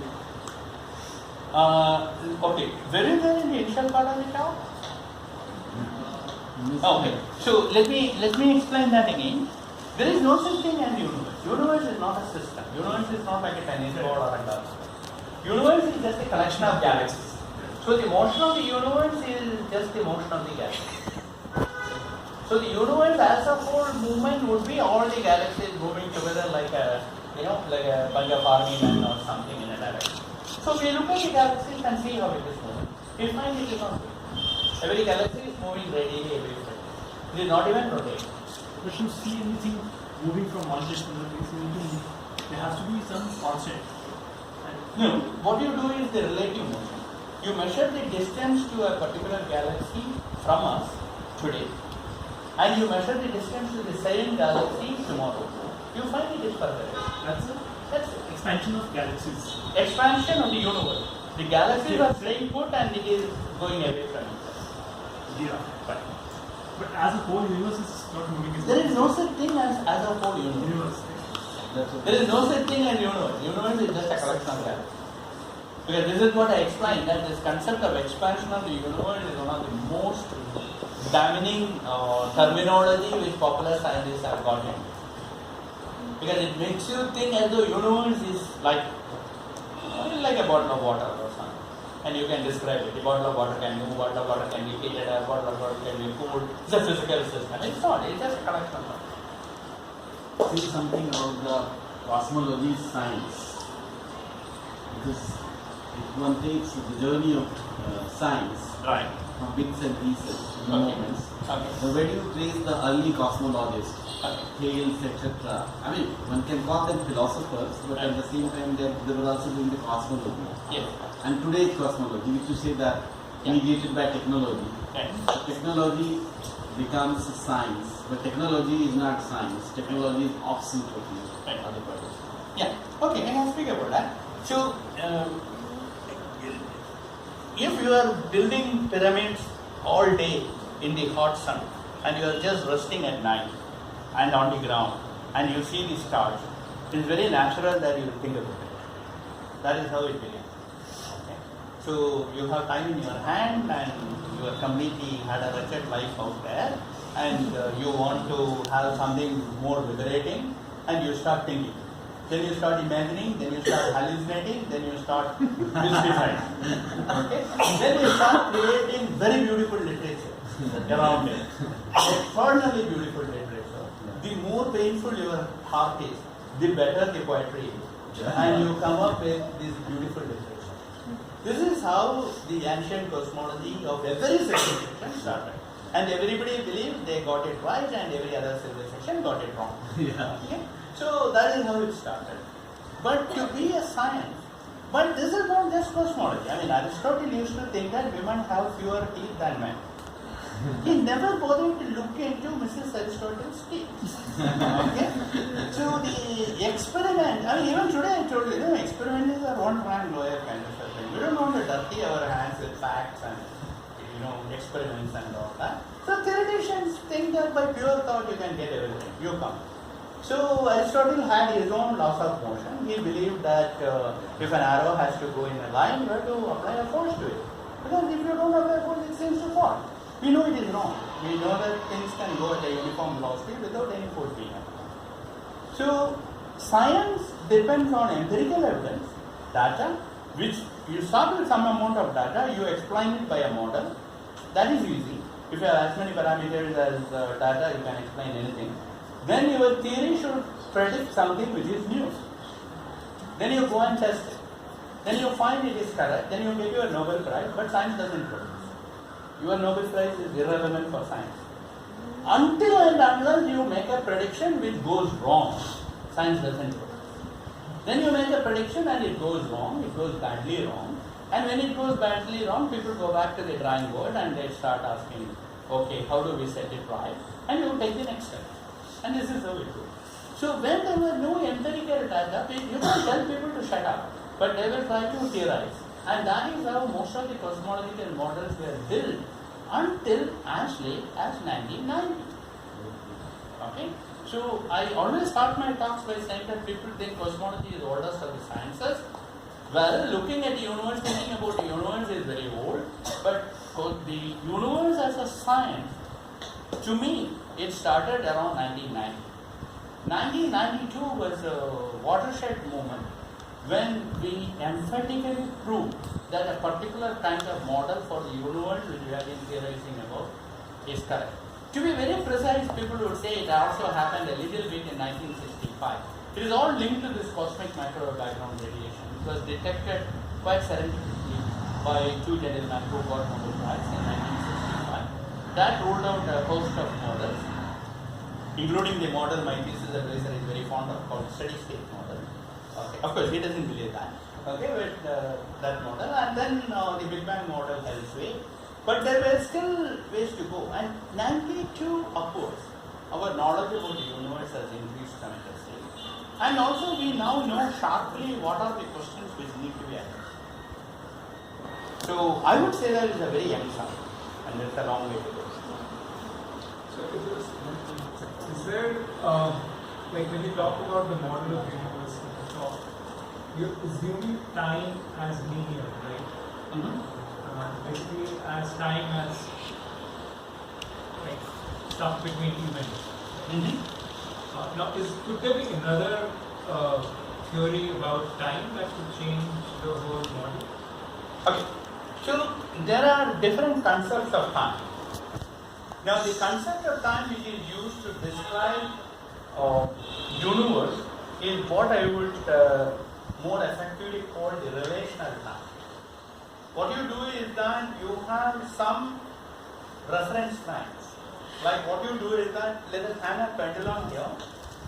Okay, where is there in the initial part of the talk? Okay, so let me explain that again. There is no such thing as universe. Universe is not a system. Universe is not like a tennis ball or a dust. Universe is just a collection of galaxies. So the motion of the universe is just the motion of the galaxies. So the universe as a whole movement would be all the galaxies moving together like a bunch of army men or something in a direction. So we look at the galaxies and see how it is moving. We find it is not moving. Every galaxy is moving radially away from it. It is not even rotating. But to see anything moving from one place to another place, there has to be some constant. No, what you do is the relative motion. You measure the distance to a particular galaxy from us today, and you measure the distance to the same galaxy tomorrow. You find it is further away. That's it. Expansion of galaxies. Expansion of the universe. The galaxies are staying put and it is going away from it. Yeah, fine. But as a whole, universe is not moving. There is no such thing as a whole universe. There is no such thing as universe. Universe is just a collection of galaxies. Because this is what I explained, that this concept of expansion of the universe is one of the most damning terminology which popular scientists have got into. Because it makes you think as though universe is like a bottle of water or something. And you can describe it. The bottle of water can move, bottle of water can be heated, a bottle of water can be cooled. It's a physical system. It's not, it's just a collection of water. Say something about the cosmology is science. Because if one takes the journey of science, Right. from bits and pieces, Okay. moments, Okay. so where do you trace the early cosmologists, Okay. Hales, etc.? I mean, one can call them philosophers, but at the same time they were also doing the cosmology. Yes. And today's cosmology, which you say that mediated by technology, Right. technology becomes science, but technology is not science. Technology is opposite of Right. other purpose. Yeah. Okay, I can speak about that. So, if you are building pyramids all day in the hot sun and you are just resting at night and on the ground and you see the stars, it is very natural that you will think about it. That is how it begins. Okay? So, you have time in your hand and you are completely had a wretched life out there and you want to have something more liberating and you start thinking. Then you start imagining, then you start hallucinating, then you start mystifying. Okay? Then you start creating very beautiful literature around it. Extraordinarily beautiful literature. The more painful your heart is, the better the poetry is. And you come up with this beautiful literature. This is how the ancient cosmology of every civilization started. And everybody believed they got it right and every other civilization got it wrong. Yeah. Okay? So that is how it started. But to be a science, but this is not just cosmology. I mean, Aristotle used to think that women have fewer teeth than men. He never bothered to look into Mrs. Aristotle's teeth. Okay? So the experiment, I mean, even today I told you, experiment is a one rank lawyer kind of a thing. We don't want to dirty our hands with facts and experiments and all that. So theoreticians think that by pure thought you can get everything. You come. So Aristotle had his own laws of motion. He believed that if an arrow has to go in a line, you have to apply a force to it. Because if you don't apply force, it seems to fall. We know it is wrong. We know that things can go at a uniform velocity without any force being applied. So science depends on empirical evidence, data, which you start with some amount of data, you explain it by a model. That is easy. If you have as many parameters as data, you can explain anything. Then your theory should predict something which is new. Then you go and test it. Then you find it is correct. Then you get your Nobel Prize, but science doesn't produce. Your Nobel Prize is irrelevant for science. Until and unless you make a prediction which goes wrong, science doesn't produce. Then you make a prediction and it goes wrong, it goes badly wrong. And when it goes badly wrong, people go back to the drawing board and they start asking, okay, how do we set it right? And you take the next step. And this is how it goes. So when there were no empirical data, you can't tell people to shut up, but they will try to theorize. And that is how most of the cosmological models were built until as late as 1990. Okay? So I always start my talks by saying that people think cosmology is oldest of the sciences. Well, looking at the universe, thinking about the universe is very old, but the universe as a science, to me, it started around 1990. 1992 was a watershed moment when we emphatically proved that a particular kind of model for the universe which we have been theorizing about is correct. To be very precise, people would say it also happened a little bit in 1965. It is all linked to this cosmic microwave background radiation. It was detected quite serendipitously by two gentlemen who got Nobel Prize in 1965. That ruled out a host of models, including the model my thesis advisor is very fond of called steady state model. Okay. Of course, he doesn't believe that. Okay, but that model, and then the Big Bang model held sway. But there were still ways to go, and 92 upwards, our knowledge about the universe has increased tremendously. And also, we now know sharply what are the questions which need to be addressed. So, I would say that it's a very young start, and there's a long way to go. So, is there, like when you talk about the model of universe in the talk, you're assuming time as linear, right? Mm-hmm. Basically, as time as like stuff between events. Mm-hmm. Now, could there be another theory about time that could change the whole model? Okay, so there are different concepts of time. Now, the concept of time which is used to describe universe is what I would more effectively call the relational time. What you do is that you have some reference times. Like what you do is that let us hang a pendulum here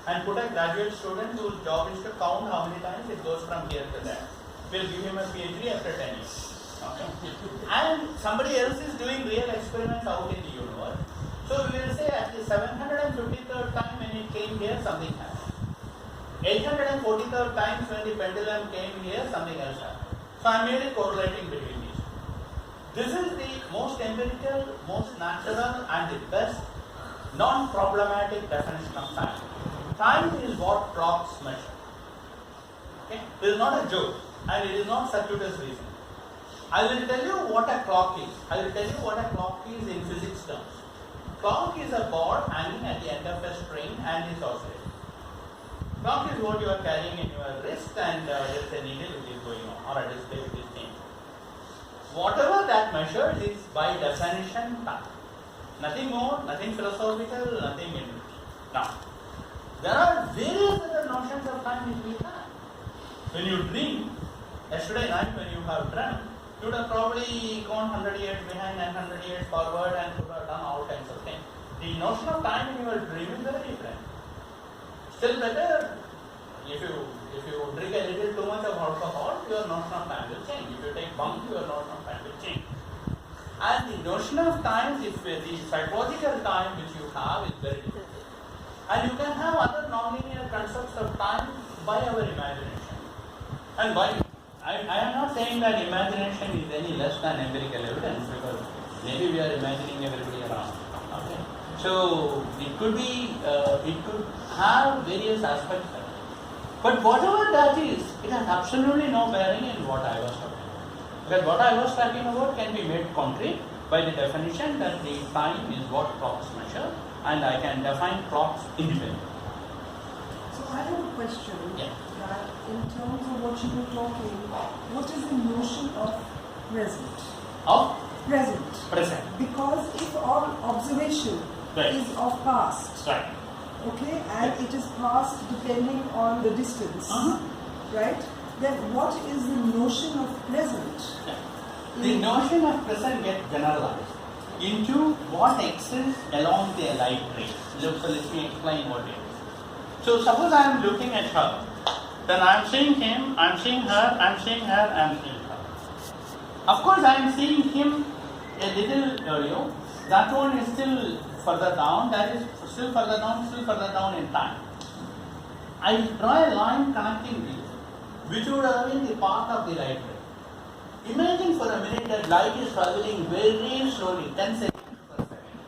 and put a graduate student whose job is to count how many times it goes from here to there. We'll give him a PhD after 10 years. Okay. And somebody else is doing real experiments out in the universe. So we will say at the 753rd time when it came here, something happened. 843rd times when the pendulum came here, something else happened. So I am merely correlating between these. This is the most empirical, most natural and the best non-problematic definition of time. Time is what clocks measure. Okay? This is not a joke and it is not circuitous reasoning. I will tell you what a clock is. I will tell you what a clock is in physics terms. Clock is a cord hanging at the end of a string and is oscillating. Clock is what you are carrying in your wrist and there is a needle which is going on or a display which is changing. Whatever that measures is by definition time. Nothing more, nothing philosophical, nothing in it. Now, there are various other notions of time which we have. When you dream, yesterday night when you have dreamt, you would have probably gone 100 years behind and 100 years forward and would have done all kinds of things. The notion of time in your dream is very different. Still better, if you drink a little too much of alcohol, your notion of time will change. If you take bunk, your notion of time will change. And the notion of time, if the psychological time which you have is very different. And you can have other nonlinear concepts of time by our imagination. And by I am not saying that imagination is any less than empirical evidence because maybe we are imagining everybody around. Okay. So it could be, it could have various aspects of it. But whatever that is, it has absolutely no bearing in what I was talking about. Because what I was talking about can be made concrete by the definition that the time is what clocks measure and I can define clocks independently. So I have a question. Yeah. That in terms of what you were talking, what is the notion of present? Of? Present. Present. Because if all observation Right. is of past, Right. okay, and it is past depending on the distance, right? Then what is the notion of present? The notion of present gets generalized into what exists along the light ray. So let me explain what it is. So suppose I am looking at her, then I am seeing him, I am seeing her, I am seeing her, I am seeing her. Of course I am seeing him a little earlier. That one is still further down, that is still further down in time. I draw a line connecting these, which would have been the path of the light ray. Imagine for a minute that light is traveling very slowly, 10 seconds per second.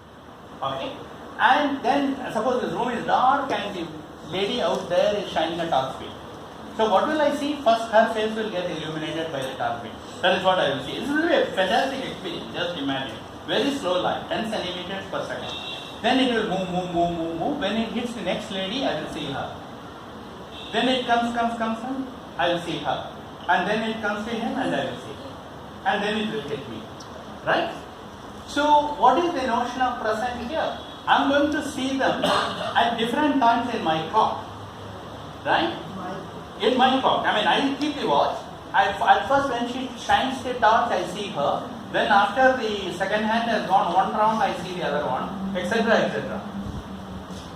Okay? And then suppose this room is dark and the lady out there is shining a torch beam. So what will I see? First her face will get illuminated by the torch beam. That is what I will see. This will be a fantastic experience, just imagine. Very slow light, 10 centimeters per second. Then it will move. When it hits the next lady, I will see her. Then it comes, I will see her. And then it comes to him and I will see him. And then it will hit me. Right? So what is the notion of present here? I am going to see them at different times in my clock. Right? In my clock. I mean, I keep the watch. At first when she shines the torch, I see her. Then after the second hand has gone one round, I see the other one, etc., etc.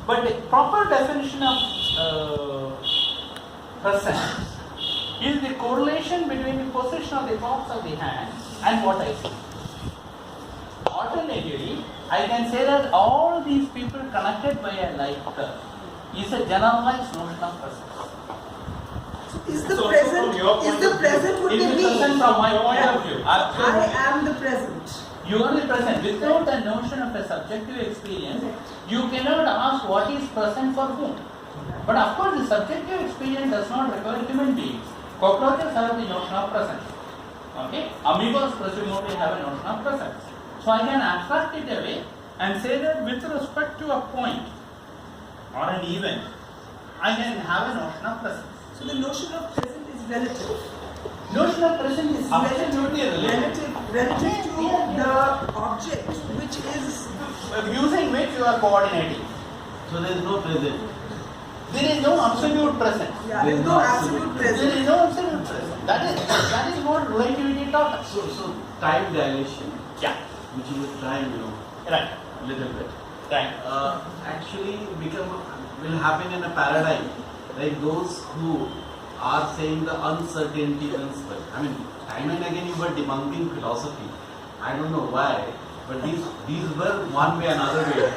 But the proper definition of present is the correlation between the position of the palms of the hand and what I see. Alternatively, I can say that all these people connected by a light curve is a generalized notion of presence. Is the present would be me? Present from my point of view. Absolutely. I am the present. You are the present. Without the notion of a subjective experience, you cannot ask what is present for whom. But of course, the subjective experience does not require human beings. Cockroaches have the notion of presence. Okay? Amoebas presumably have a notion of presence. So I can abstract it away and say that with respect to a point or an event, I can have a notion of presence. So the notion of present is relative. Notion of present is absolutely relative Relative to the object which is using which you are coordinating. So there is no present. There is no absolute presence. Yeah, there is no absolute There presence. is no absolute presence. That is what relativity taught us. So time dilation, Yeah. which is time, Right. little bit, Right. actually will happen in a paradigm like those who are saying the uncertainty principle. I mean, time and again you were debunking philosophy. I don't know why, but these were one way another way.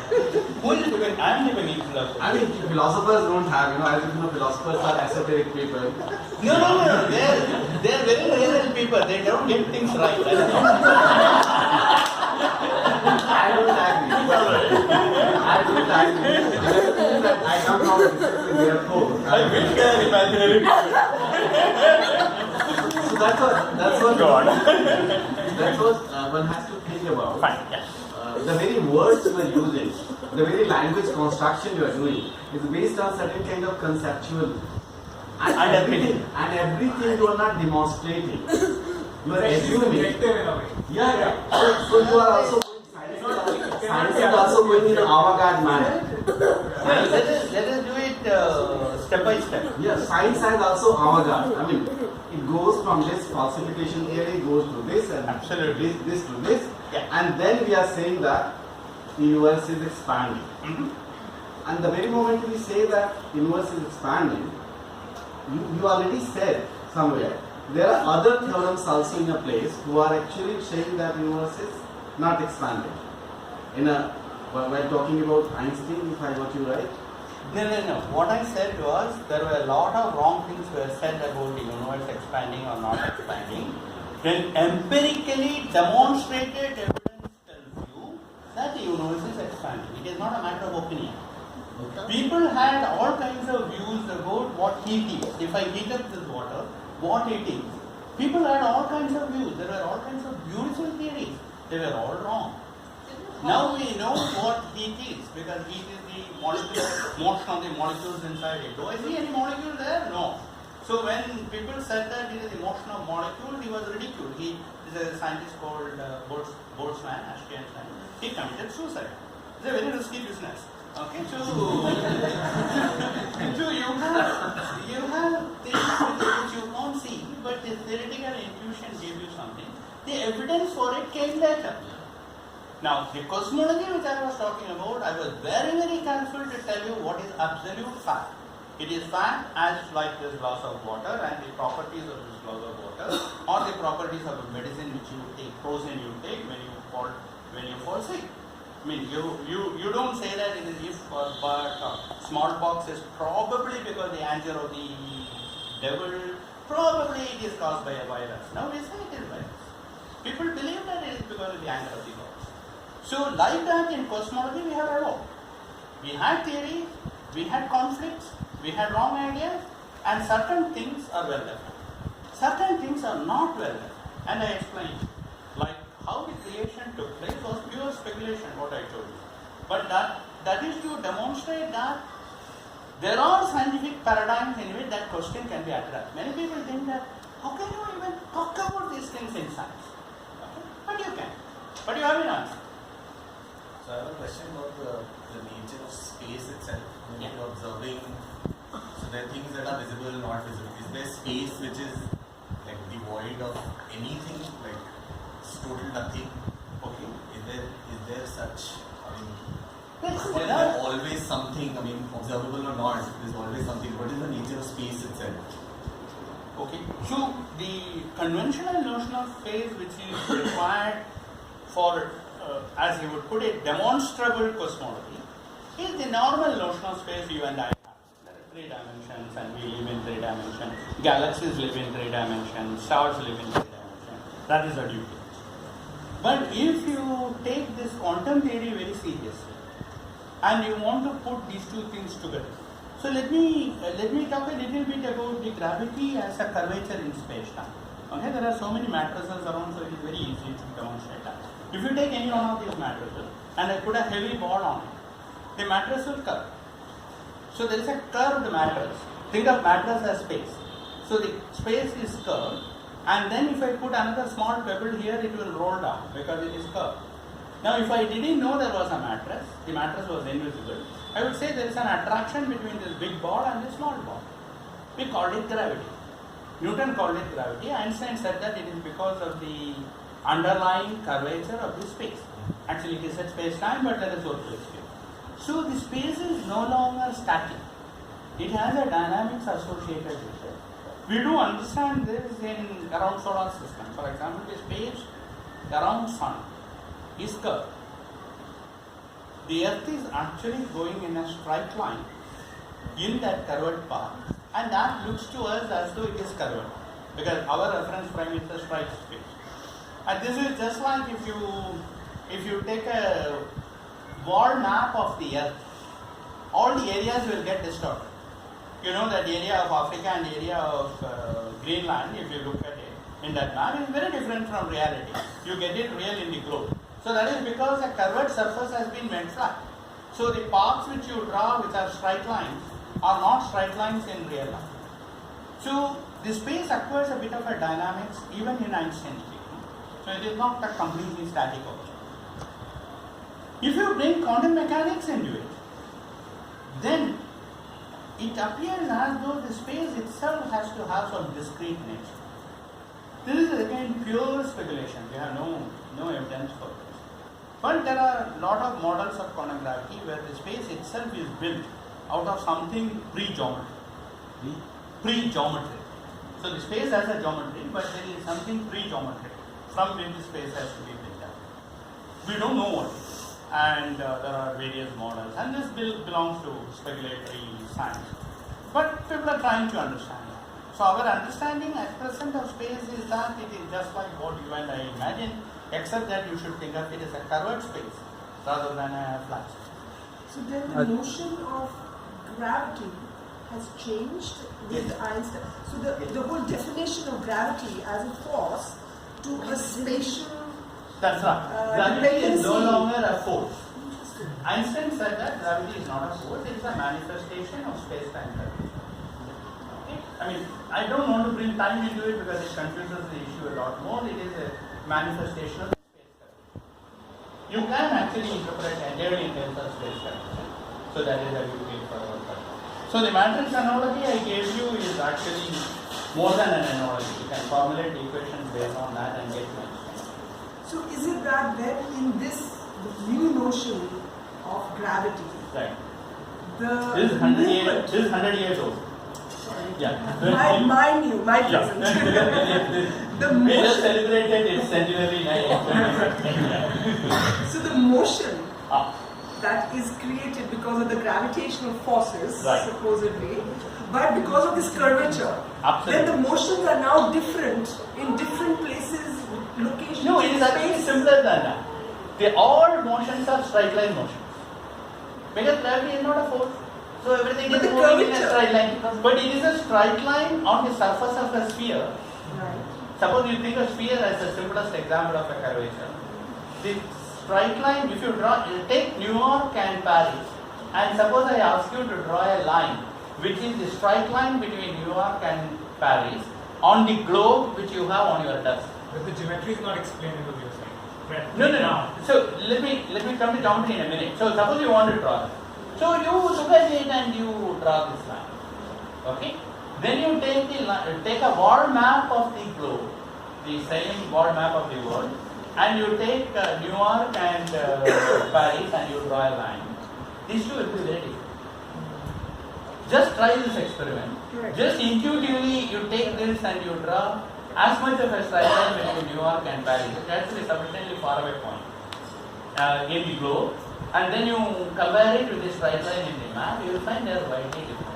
Who is living? I am living in philosophy. I mean, philosophers don't have, as you know, philosophers are esoteric people. No. They're very real people. They don't get things right. I don't agree. I don't agree. I come from a discipline, therefore. I wish they are imaginary people. So that's what God. that's what one has to think about. Fine. Yes. The very words you are using, the very language construction you are doing, is based on certain kind of conceptual And everything. And everything you are not demonstrating. You are assuming. Subjective in a way. Yeah. So you are also going, science is also going in an avant-garde manner. Let us do it step by step. Yeah, science has also avant-garde. I mean, it goes from this falsification area, goes to this, and Absolutely. this to this, Yeah. and then we are saying that universe is expanding. And the very moment we say that universe is expanding, you already said somewhere there are other theorems also in a place who are actually saying that universe is not expanding. While talking about Einstein, if I got you right. No. What I said was there were a lot of wrong things were said about the universe expanding or not expanding. Then empirically demonstrated evidence tells you that the universe is expanding. It is not a matter of opinion. People had all kinds of views about what heat is. If I heat up this water, what it is. People had all kinds of views. There were all kinds of beautiful theories. They were all wrong. Now we know what heat is because heat is the motion of the molecules inside it. Do I see any molecule there? No. So when people said that it is the motion of molecule, he was ridiculed. This is a scientist called Boltzmann, Austrian scientist. He committed suicide. It's a very risky business. Okay, so you have things which you can't see, but the theoretical intuition gave you something. The evidence for it came later. Now, the cosmology which I was talking about, I was very, very careful to tell you what is absolute fact. It is fact as like this glass of water and the properties of this glass of water or the properties of a medicine which you take, frozen you take when you fall sick. I mean, you don't say that it is if or but or smallpox is probably because the anger of the devil, probably it is caused by a virus. Now we say it is virus. People believe that it is because of the anger of the gods. So like that in cosmology we have a lot. We had theories, we had conflicts, we had wrong ideas, and certain things are well left. Certain things are not well left. And I explained. Like how the creation took place was pure speculation, what I told you. But that is to demonstrate that there are scientific paradigms in which that question can be addressed. Many people think that how can you even talk about these things in science? Okay? But you can. But you have an answer. So I have a question about the nature of space itself. When you're observing, so there are things that are visible, not visible. Is there space which is like devoid of anything, like it's total nothing? Okay. Is there such? I mean, Yes, is there there are. always something? I mean, observable or not, there's always something. What is the nature of space itself? Okay. So the conventional notion of space which is required for, as he would put it, demonstrable cosmology, is the normal notion of space you and I have. There are 3 dimensions and we live in 3 dimensions. Galaxies live in 3 dimensions. Stars live in 3 dimensions. That is what you do. But if you take this quantum theory very seriously and you want to put these 2 things together, so let me talk a little bit about the gravity as a curvature in space-time. Okay, there are so many matrices around, so it is very easy to demonstrate that. If you take any one of these matrices and I put a heavy ball on it, the matrix will curve. So there is a curved matrix. Think of matrix as space. So the space is curved, and then if I put another small pebble here, it will roll down because it is curved. Now if I didn't know there was a matrix, the matrix was invisible, I would say there is an attraction between this big ball and this small ball. We called it gravity. Newton called it gravity. Einstein said that it is because of the underlying curvature of the space. Actually, he said space-time, but let us go to space. So the space is no longer static. It has a dynamics associated with it. We do understand this in around solar system. For example, the space around sun is curved. The earth is actually going in a straight line in that curved path, and that looks to us as though it is curved because our reference frame is a straight space. And this is just like if you take a wall map of the earth, all the areas will get distorted. You know that area of Africa and area of Greenland, if you look at it in that map, is very different from reality. You get it real in the globe. So that is because a curved surface has been made flat. So the paths which you draw, which are straight lines, are not straight lines in real life. So the space acquires a bit of a dynamics even in Einstein speaking. So it is not a completely static object. If you bring quantum mechanics into it, then it appears as though the space itself has to have some discrete nature. This is again pure speculation. We have no evidence for this. But there are a lot of models of quantum gravity where the space itself is built out of something pre-geometry. Pre-geometry. So the space has a geometry, but there is something pre-geometry from which the space has to be built up. We don't know what it is. And there are various models, and this belongs to speculatory science. But people are trying to understand it. So our understanding at present of space is that it is just like what you and I imagine, except that you should think of it as a curved space rather than a flat space. So then the notion of gravity has changed with Einstein. So the whole definition of gravity as a force to a spatial That's right. Gravity is no dependency. longer a force. Einstein said that gravity is not a force, it is a manifestation of space-time gravity. Okay? I mean, I don't want to bring time into it because it confuses the issue a lot more. It is a manifestation of space gravity. You can actually interpret entirely in terms of space gravity. So that is a good thing for our purpose. So the matrix analogy I gave you is actually more than an analogy. You can formulate equations based on that and get my. So is it that then in this new notion of gravity, Right. the This is 100 years old. sorry, Yeah. my present. The We just motion. celebrated its centenary night. So the motion Ah, that is created because of the gravitational forces, Right. supposedly, but because of this curvature, Absolutely. then the motions are now different in different places, locations. no, it is actually space. simpler than that. All motions are straight line motions. Because gravity is not a force. So everything But is the moving in a curvature- straight line. But it is a straight line on the surface of a sphere. Right. Suppose you think of sphere as the simplest example of a curvature. The straight line, if you draw, you take New York and Paris, and suppose I ask you to draw a line, which is the straight line between New York and Paris, on the globe which you have on your desk. But the geometry is not explained in the video slide. Right. No. So let me come to geometry in a minute. So suppose you want to draw it. So you look at it and you draw this line. Okay? Then you take a world map of the globe, the same world map of the world, and you take New York and Paris and you draw a line. These two will be very different. Just try this experiment. Right. Just intuitively you take this and you draw as much of a straight line between New York and Paris. It's actually sufficiently far away point in the globe, and then you compare it with the straight line in the map. You will find they are widely different.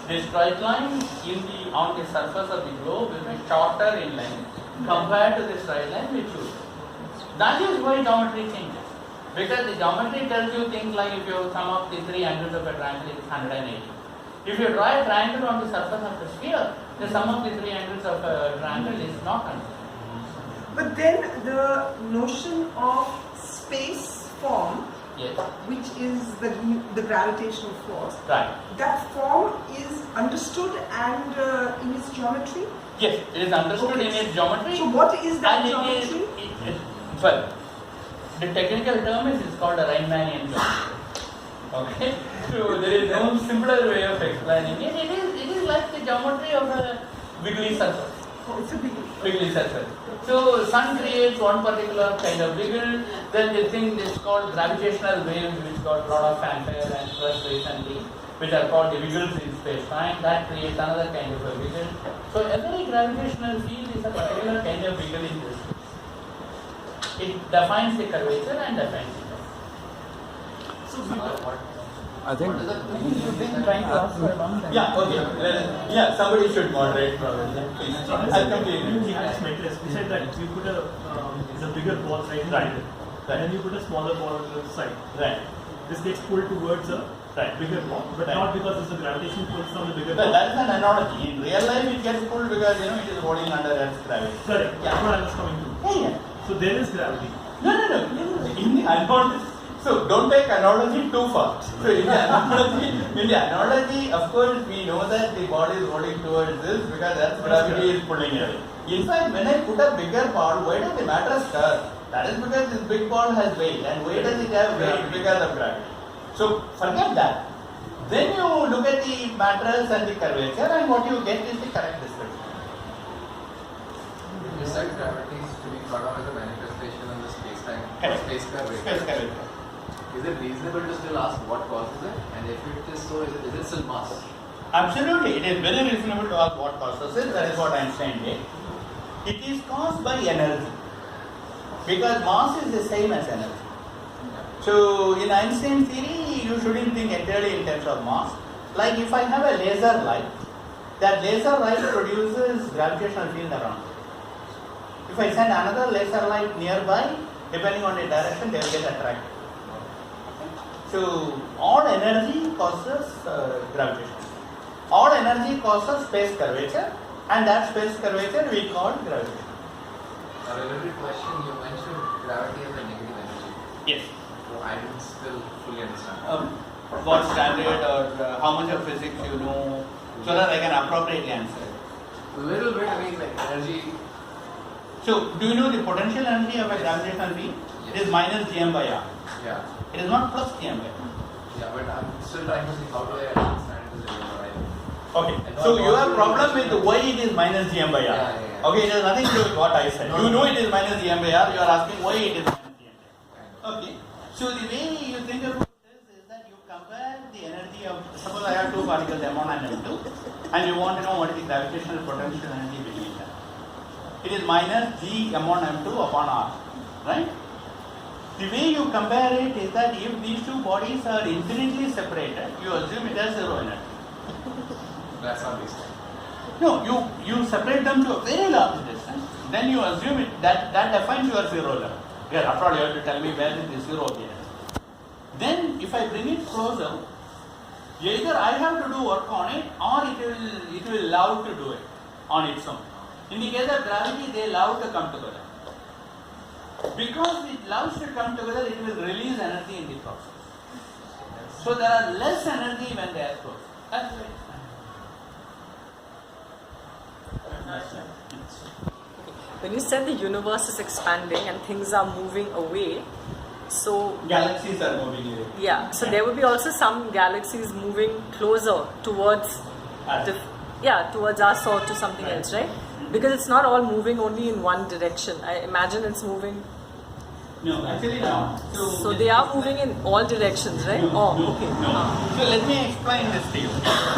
The straight line on the surface of the globe will be shorter in length compared to the straight line which you. That is why geometry changes. Because the geometry tells you things like if you sum up the three angles of a triangle, it's 180. If you draw a triangle on the surface of the sphere, the sum of the three angles of a triangle is not 100. But then the notion of space form, Yes. which is the gravitational force, Right. that form is understood and in its geometry. Yes, it is understood Okay. in its geometry. So what is that and geometry? Well, the technical term is called a Riemannian geometry. Okay? So there is no simpler way of explaining it. It is like the geometry of a wiggly surface. It's a big Wiggly surface. So sun creates one particular kind of wiggle, then the thing is called gravitational waves, which got a lot of fanfare and first recently, which are called the wiggles in space-time. That creates another kind of a wiggle. So every gravitational field is a particular kind of wiggle in this space. It defines the curvature and defines the I think You've been trying to ask for a long time. Yeah, okay. Yeah, somebody should moderate probably. Please. I'll completely. He said that you put a bigger ball right in the middle, and then you put a smaller ball on the side. Right. This gets pulled towards a bigger ball, but not because it's a gravitation pull from the bigger Well, ball. that is an analogy. In real life, it gets pulled because it is holding under Earth's gravity. Correct. Yeah. That's what I was coming to. Yeah. So there is gravity. No. In the analogy, so don't take analogy too far. So in the analogy, of course, we know that the body is holding towards this because Earth's gravity is pulling it. In fact, when I put a bigger ball, why does the matter stir? That is because this big ball has weight, and why does it have weight? Because of gravity. So forget that. Then you look at the mattress and the curvature, and what you get is the correct description. You said gravity is to be thought of as a manifestation of the space-time, Correct. space curvature. Space curvature. Is it reasonable to still ask what causes it? And if it is so, is it still mass? Absolutely, it is very reasonable to ask what causes it. That is what Einstein did. It is caused by energy, because mass is the same as energy. So in Einstein theory, you shouldn't think entirely in terms of mass. Like if I have a laser light, that laser light produces gravitational field around it. If I send another laser light nearby, depending on the direction, they will get attracted. So all energy causes gravitation. All energy causes space curvature, and that space curvature we call gravitation. A related question, you mentioned gravity as a negative energy. Yes. So I didn't still fully understand. What standard or how much of physics you know, so that I can appropriately answer. A little bit, I mean, like energy. So, do you know the potential energy of a gravitational field? It is minus gm by r. Yeah. It is not plus gm by r. Yeah, but I'm still trying to see how do I understand it as a real right? Okay. So you have problem with why it is minus gm by r. Yeah. Okay, it has nothing to do with what I said. You know it is minus gm by r. You are asking why it is minus gm by r. Okay. So the way you think about this is that you compare the energy of, suppose I have two particles M1 and M2, and you want to know what is the gravitational potential energy between them. It is minus g M1 M2 upon r, right? The way you compare it is that if these two bodies are infinitely separated, you assume it has zero energy. That's not this time. No, you separate them to a very large distance, then you assume it that defines your zero level. Here, after all, you have to tell me where is the zero here. Then, if I bring it closer, either I have to do work on it, or it will allow to do it on its own. In the case of gravity, they allow to come together. Because it allows to come together, it will release energy in the process. So there are less energy when they are close. That's right. When you said the universe is expanding and things are moving away, so Galaxies are moving away. yeah, so there will be also some galaxies moving closer towards towards us or to something else, right? Because it's not all moving only in one direction. I imagine it's moving. No, actually no. So they are moving in all directions, right? Okay. No. So let me explain this to you.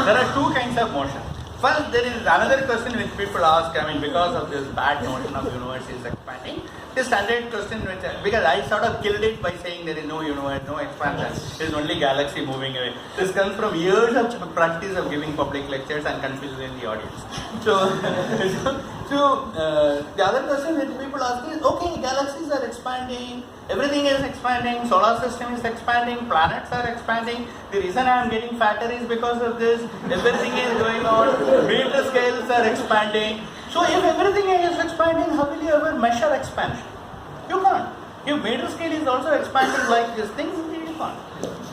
There are two kinds of motion. First, there is another question which people ask, because of this bad notion of universe is expanding. The standard question because I sort of killed it by saying there is no universe, no expansion, there is only galaxy moving away. This comes from years of practice of giving public lectures and confusing the audience. So the other question that people ask is, okay, galaxies are expanding, everything is expanding, solar system is expanding, planets are expanding, the reason I am getting fatter is because of this, everything is going on, meter scales are expanding. So if everything is expanding, how will you ever measure expansion? You can't. If meter scale is also expanding like this thing, you can't.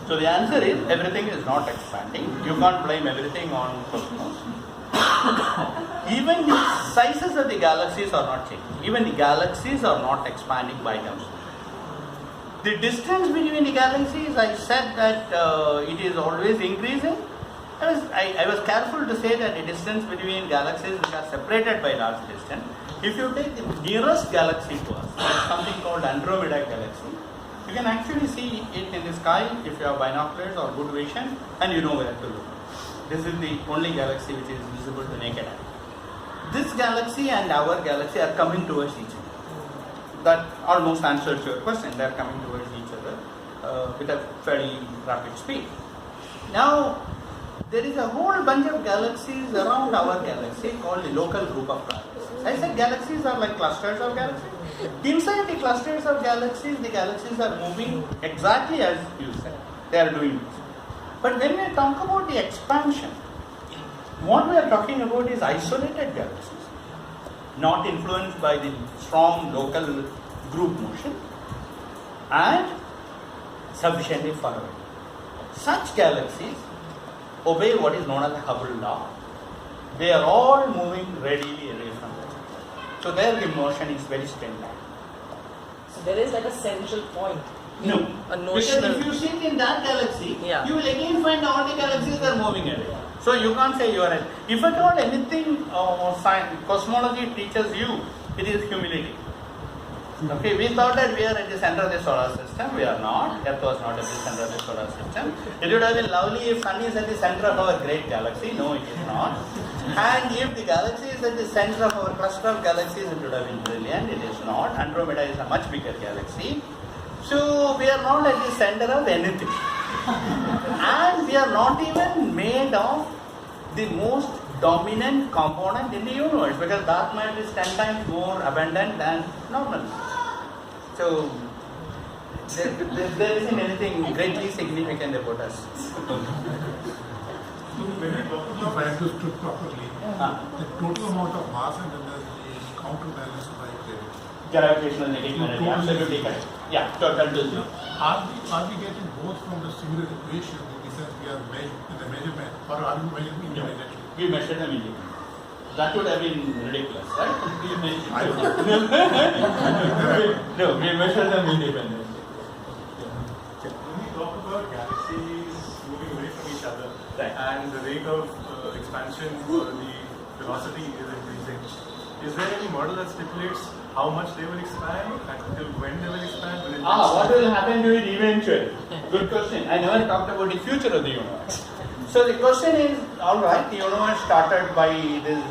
So the answer is, everything is not expanding. You can't blame everything on cosmos. Even the sizes of the galaxies are not changing. Even the galaxies are not expanding by themselves. The distance between the galaxies, I said that it is always increasing. I was careful to say that the distance between galaxies which are separated by large distance, if you take the nearest galaxy to us, that's something called Andromeda galaxy, you can actually see it in the sky if you have binoculars or good vision and you know where to look. This is the only galaxy which is visible to naked eye. This galaxy and our galaxy are coming towards each other. That almost answers your question. They are coming towards each other with a fairly rapid speed. Now, there is a whole bunch of galaxies around our galaxy called the local group of galaxies. I said galaxies are like clusters of galaxies. Inside the clusters of galaxies, the galaxies are moving exactly as you said. They are doing this. But when we talk about the expansion, what we are talking about is isolated galaxies, not influenced by the strong local group motion and sufficiently far away. Such galaxies obey what is known as the Hubble law. They are all moving readily away from each other. So there the motion is very streamlined. So there is like a central point. No. A Because notional. if you sit in that galaxy, Yeah. you will again find all the galaxies are moving away. So you can't say you are right. If at all anything cosmology teaches you, it is humility. Okay, we thought that we are at the center of the solar system. We are not. Earth was not at the center of the solar system. It would have been lovely if Sun is at the center of our great galaxy. No, it is not. And if the galaxy is at the center of our cluster of galaxies, it would have been brilliant. It is not. Andromeda is a much bigger galaxy. So we are not at the center of anything. And we are not even made of the most dominant component in the universe, because dark matter is 10 times more abundant than normal. So there isn't anything greatly significant about us. When you talk about if I understood properly, the total amount of mass and energy is counterbalanced by gravity. Gravitational negative energy, absolutely correct. Yeah, total to zero. Are we getting both from the singular equation in the sense we are measuring in the measurement, or are we measuring individually? We measure them individually. That would have been ridiculous, right? No, we measure them independently. When we talk about galaxies moving away from each other, Right. and the rate of expansion or the velocity is increasing, is there any model that stipulates how much they will expand and till when they will expand? Will it What will happen to it eventually? Good question. I never talked about the future of the universe. So the question is, alright, the universe started by this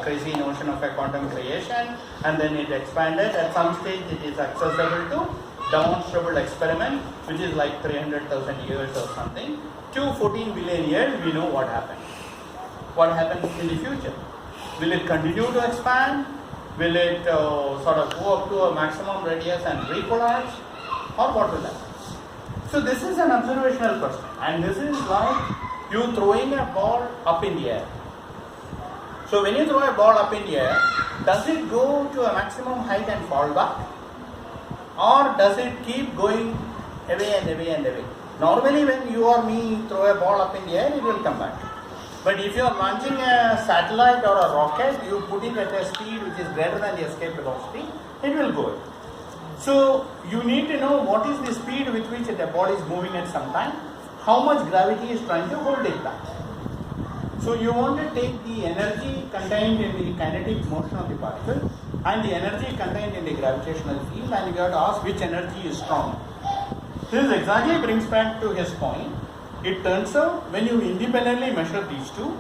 crazy notion of a quantum creation, and then it expanded. At some stage it is accessible to demonstrable experiment, which is like 300,000 years or something. To 14 billion years, we know what happened. What happens in the future? Will it continue to expand? Will it sort of go up to a maximum radius and recollapse? Or what will happen? So this is an observational question, and this is like you throwing a ball up in the air. So when you throw a ball up in the air, does it go to a maximum height and fall back? Or does it keep going away and away and away? Normally when you or me throw a ball up in the air, it will come back. But if you are launching a satellite or a rocket, you put it at a speed which is greater than the escape velocity, it will go away. So you need to know what is the speed with which the ball is moving at some time, how much gravity is trying to hold it back. So you want to take the energy contained in the kinetic motion of the particle and the energy contained in the gravitational field, and you have to ask which energy is strong. This exactly brings back to his point. It turns out when you independently measure these two,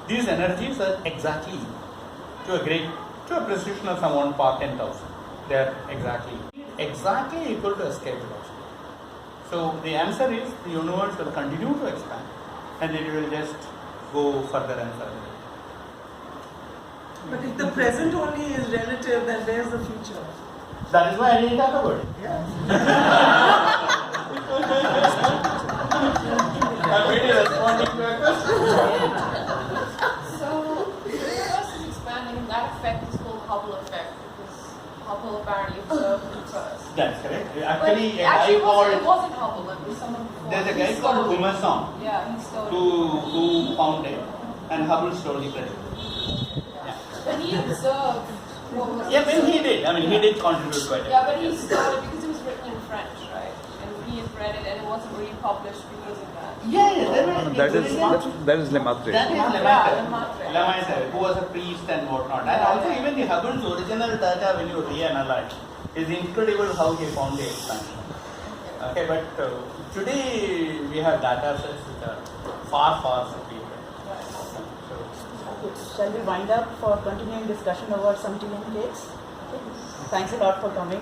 these energies are exactly to a precision of some 1 part 10,000. They are exactly equal to escape velocity. So the answer is the universe will continue to expand, and it will just go further and further. But if the present only is relative, then where's the future? That is why I didn't talk about it. I'm really responding to a question. So, the universe is expanding, that effect is called Hubble effect, because Hubble apparently observed it first. That's correct. But Actually, a actually guy called, it wasn't Hubble, it was someone before. there's a He guy stole called it. Humason Yeah, he stole it. who found it, and Hubble stole the credit. But he observed what was Yeah, well, he did. I mean, he did contribute quite a bit. Yeah, but he stole it because it was written in French, right? read it and it wasn't really published because of that. That is Lemaitre. That is Yeah, Lemaitre. Lemaitre, who was a priest and whatnot. And also even the Hubbard's original data, when you reanalyze, is incredible how he found the expansion. Okay, but today we have data sets which are far, far superior. Shall we wind up for continuing discussion over some tea and cakes? Okay. Thanks a lot for coming.